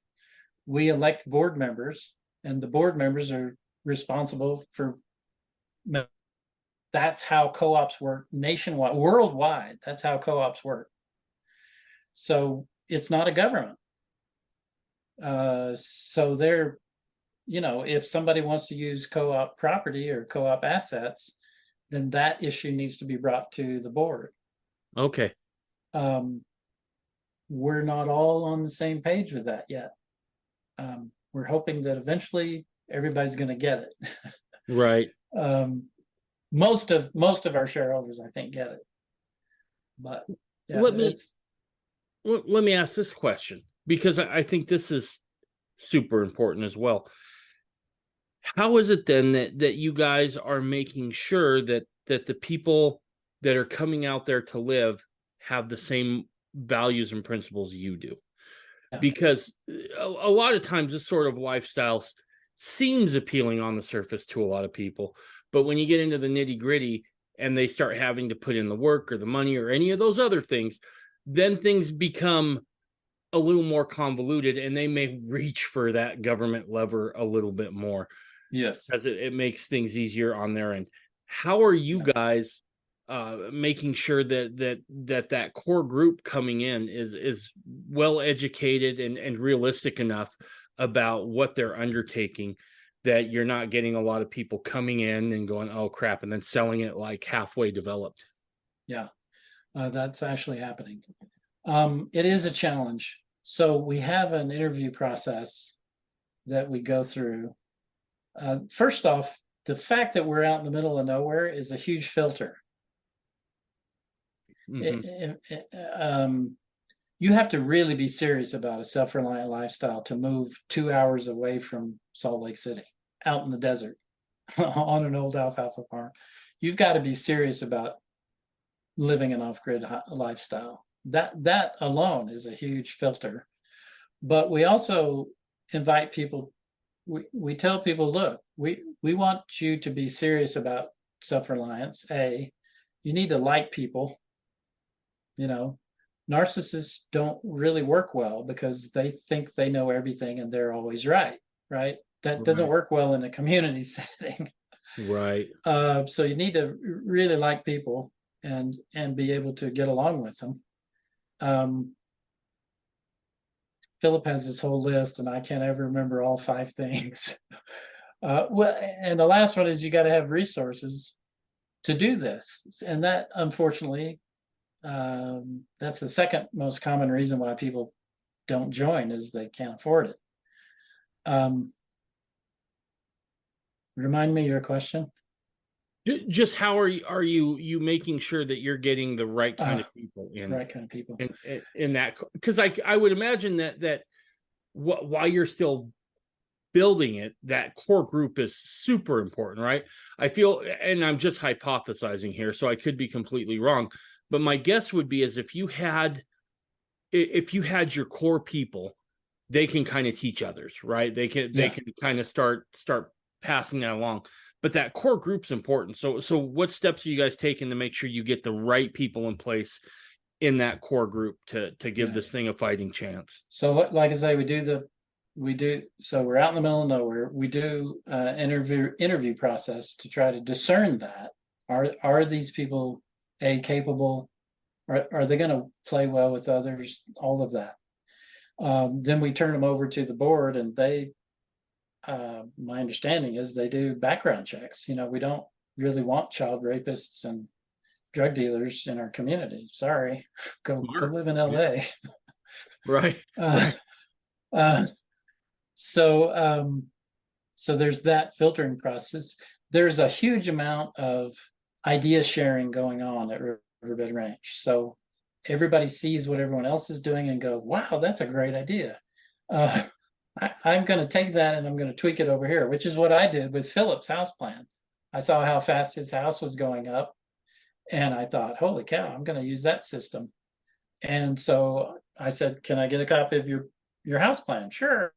We elect board members, and the board members are responsible for. That's how co-ops work nationwide, worldwide. That's how co-ops work. So it's not a government. So they're, if somebody wants to use co-op property or co-op assets, then that issue needs to be brought to the board. Okay. We're not all on the same page with that yet. We're hoping that eventually everybody's going to get it. Right. Most of our shareholders, I think, get it. But yeah, let me ask this question, because I think this is super important as well. How is it then that you guys are making sure that the people that are coming out there to live have the same values and principles you do? Yeah. Because a lot of times this sort of lifestyle seems appealing on the surface to a lot of people, but when you get into the nitty-gritty and they start having to put in the work or the money or any of those other things, then things become a little more convoluted, and they may reach for that government lever a little bit more. Yes, because it makes things easier on their end. How are you guys making sure that core group coming in is well educated and realistic enough about what they're undertaking, that you're not getting a lot of people coming in and going, oh crap, and then selling it like halfway developed? Yeah, that's actually happening. It is a challenge. So we have an interview process that we go through. First off, the fact that we're out in the middle of nowhere is a huge filter. Mm-hmm. You have to really be serious about a self-reliant lifestyle to move 2 hours away from Salt Lake City, out in the desert, on an old alfalfa farm. You've got to be serious about living an off-grid lifestyle. That alone is a huge filter. But we also invite people. We tell people, look, we want you to be serious about self-reliance. You need to like people. Narcissists don't really work well because they think they know everything and they're always right. That doesn't work well in a community setting. Right. So you need to really like people and be able to get along with them. Philip has this whole list, and I can't ever remember all 5 things. Well, and the last one is you got to have resources to do this, and that unfortunately, that's the second most common reason why people don't join is they can't afford it. Remind me your question. Just how are you making sure that you're getting the right kind of people Right kind of people. in that? Because I would imagine that while you're still building it, that core group is super important, right? I feel, and I'm just hypothesizing here, so I could be completely wrong, but my guess would be is if you had your core people, they can kind of teach others, right? They can kind of start passing that along. But that core group's important. So what steps are you guys taking to make sure you get the right people in place in that core group to give this thing a fighting chance? So like I say, so we're out in the middle of nowhere. We do interview process to try to discern that. Are these people capable? Are they going to play well with others? All of that. Then we turn them over to the board, and my understanding is they do background checks. We don't really want child rapists and drug dealers in our community. Sorry, go live in LA. Right. So there's that filtering process. There's a huge amount of idea sharing going on at Riverbed Ranch. So everybody sees what everyone else is doing and go, wow, that's a great idea. I'm going to take that and I'm going to tweak it over here, which is what I did with Philip's house plan. I saw how fast his house was going up, and I thought, holy cow, I'm going to use that system. And so I said, can I get a copy of your house plan? Sure.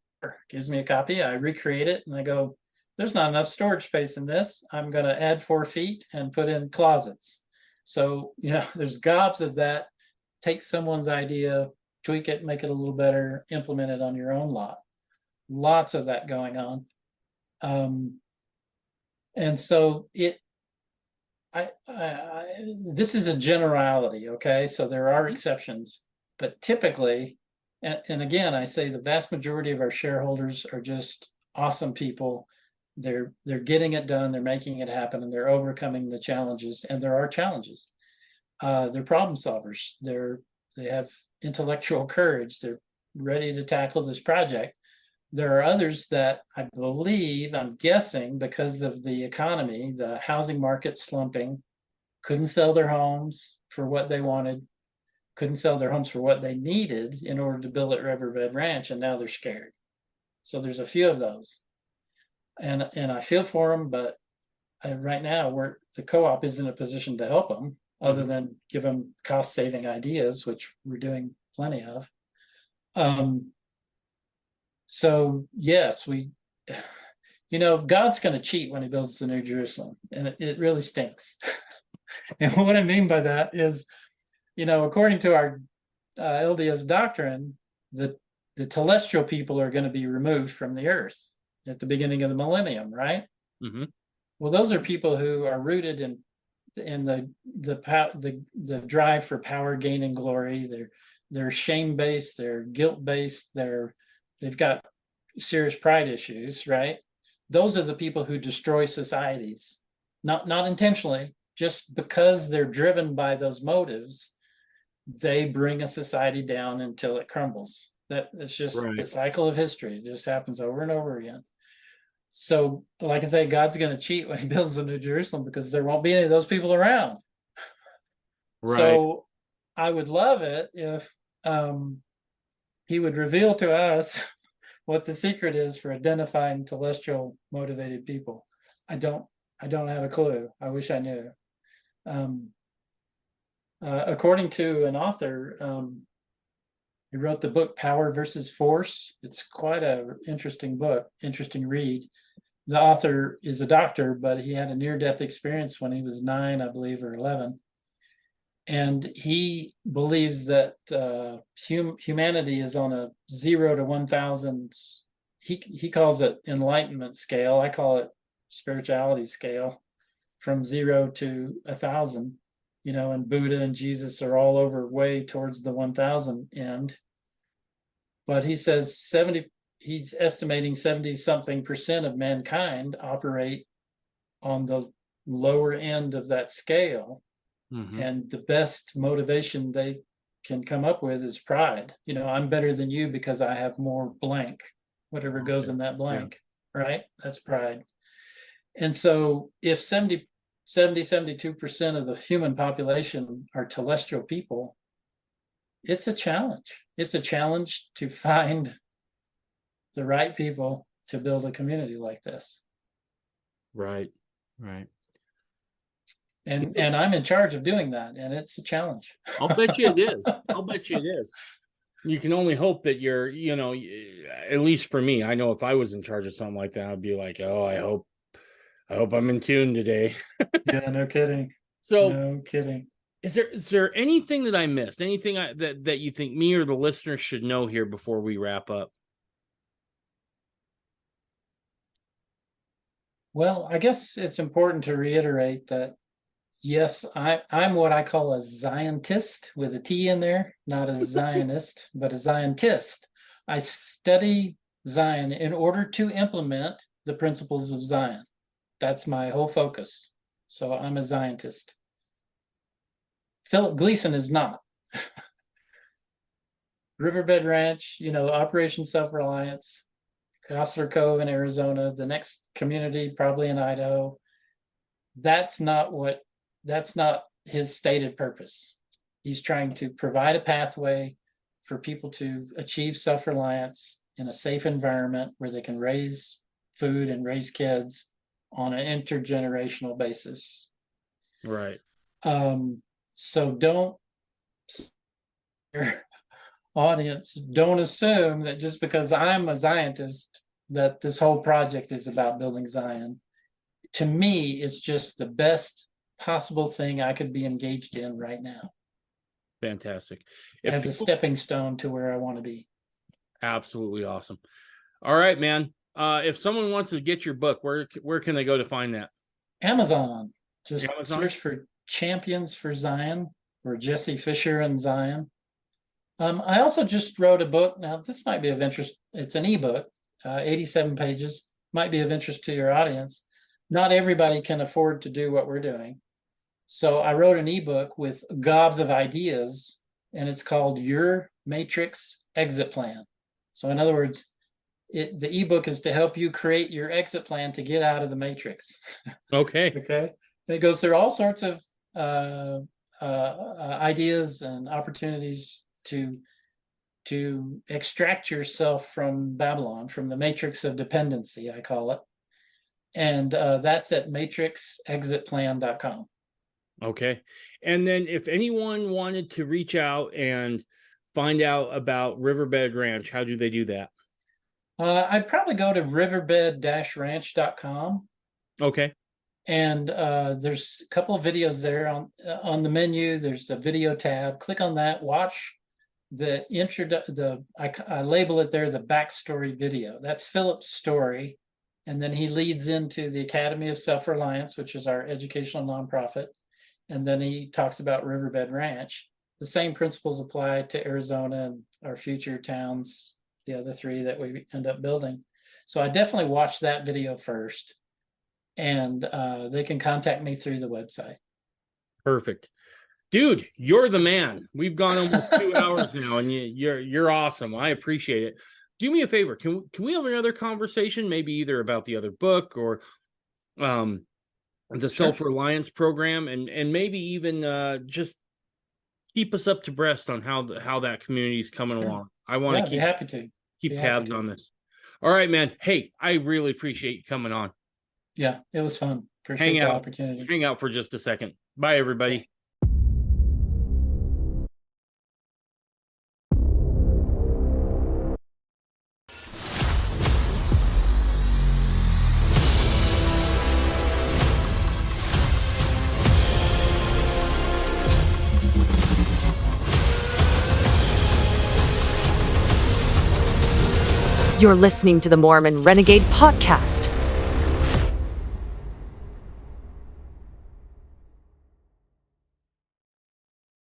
Gives me a copy. I recreate it, and I go, there's not enough storage space in this. I'm going to add 4 feet and put in closets. So, there's gobs of that. Take someone's idea, tweak it, make it a little better, implement it on your own lot. Lots of that going on. And so this is a generality, okay? So there are exceptions, but typically, and again, I say the vast majority of our shareholders are just awesome people. They're getting it done, they're making it happen, and they're overcoming the challenges. And there are challenges. They're problem solvers. They have intellectual courage. They're ready to tackle this project. There are others that I believe, I'm guessing, because of the economy, the housing market slumping, couldn't sell their homes for what they wanted, couldn't sell their homes for what they needed in order to build at Riverbed Ranch, and now they're scared. So there's a few of those. And I feel for them, but right now the co-op is in a position to help them, other than give them cost-saving ideas, which we're doing plenty of. So yes, God's going to cheat when he builds the New Jerusalem, and it really stinks. And what I mean by that is, according to our LDS doctrine, the telestial people are going to be removed from the earth at the beginning of the millennium, right? Mm-hmm. Well, those are people who are rooted in the drive for power, gain, and glory. They're shame-based, they're guilt-based, they've got serious pride issues, right? Those are the people who destroy societies, not intentionally, just because they're driven by those motives. They bring a society down until it crumbles. That's just the cycle of history. It just happens over and over again. So, like I say, God's going to cheat when he builds the New Jerusalem, because there won't be any of those people around. Right. So I would love it if he would reveal to us what the secret is for identifying telestial motivated people. I don't have a clue. I wish I knew. According to an author, he wrote the book Power versus Force. It's quite an interesting book, interesting read. The author is a doctor, but he had a near-death experience when he was 9, I believe, or 11. And he believes that humanity is on a 0 to 1,000. He calls it enlightenment scale. I call it spirituality scale, from 0 to 1,000. and Buddha and Jesus are all over way towards the 1000 end. But he says he's estimating 70-something% of mankind operate on the lower end of that scale. Mm-hmm. And the best motivation they can come up with is pride. I'm better than you because I have more blank, whatever goes in that blank, right? That's pride. And so if 72% of the human population are telestial people, it's a challenge. It's a challenge to find the right people to build a community like this. Right. And I'm in charge of doing that, and it's a challenge. I'll bet you it is. You can only hope that you're, at least for me, I know if I was in charge of something like that, I'd be like, oh, I hope I'm in tune today. Yeah, no kidding. So, no kidding. Is there anything that I missed? Anything that you think me or the listeners should know here before we wrap up? Well, I guess it's important to reiterate that, yes, I'm what I call a Zionist with a T in there, not a Zionist, but a Zionist. I study Zion in order to implement the principles of Zion. That's my whole focus. So I'm a Zionist. Philip Gleason is not. Riverbed Ranch, Operation Self-Reliance, Gosler Cove in Arizona, the next community probably in Idaho. That's not his stated purpose. He's trying to provide a pathway for people to achieve self-reliance in a safe environment where they can raise food and raise kids on an intergenerational basis. Right. So don't, audience, don't assume that just because I'm a Zionist that this whole project is about building Zion. To me, it's just the best possible thing I could be engaged in right now. Fantastic. As a stepping stone to where I want to be. Absolutely awesome. All right, man. If someone wants to get your book, where can they go to find that? Amazon. Just search for Champions for Zion or Jesse Fisher and Zion. I also just wrote a book. Now, this might be of interest. It's an ebook, 87 pages. Might be of interest to your audience. Not everybody can afford to do what we're doing. So I wrote an ebook with gobs of ideas, and it's called Your Matrix Exit Plan. So in other words, the ebook is to help you create your exit plan to get out of the matrix. Okay. Okay. And it goes through all sorts of ideas and opportunities to extract yourself from Babylon, from the matrix of dependency, I call it. And that's at matrixexitplan.com. Okay. And then if anyone wanted to reach out and find out about Riverbed Ranch, how do they do that? I'd probably go to riverbed-ranch.com. Okay. And there's a couple of videos there on the menu. There's a video tab. Click on that. Watch the I label it there the backstory video. That's Philip's story, and then he leads into the Academy of Self-Reliance, which is our educational nonprofit, and then he talks about Riverbed Ranch. The same principles apply to Arizona and our future towns, the other three that we end up building. So I definitely watch that video first, and they can contact me through the website. Perfect. Dude, you're the man. We've gone almost 2 hours now, and you're awesome. I appreciate it. Do me a favor. Can we have another conversation, maybe either about the other book or the self-reliance program, and maybe even just keep us up to breast on how that community is coming along. I want to be happy to keep tabs on this. All right, man. Hey, I really appreciate you coming on. Yeah, it was fun. Appreciate the opportunity. Hang out for just a second. Bye, everybody. Okay. You're listening to the Mormon Renegade Podcast.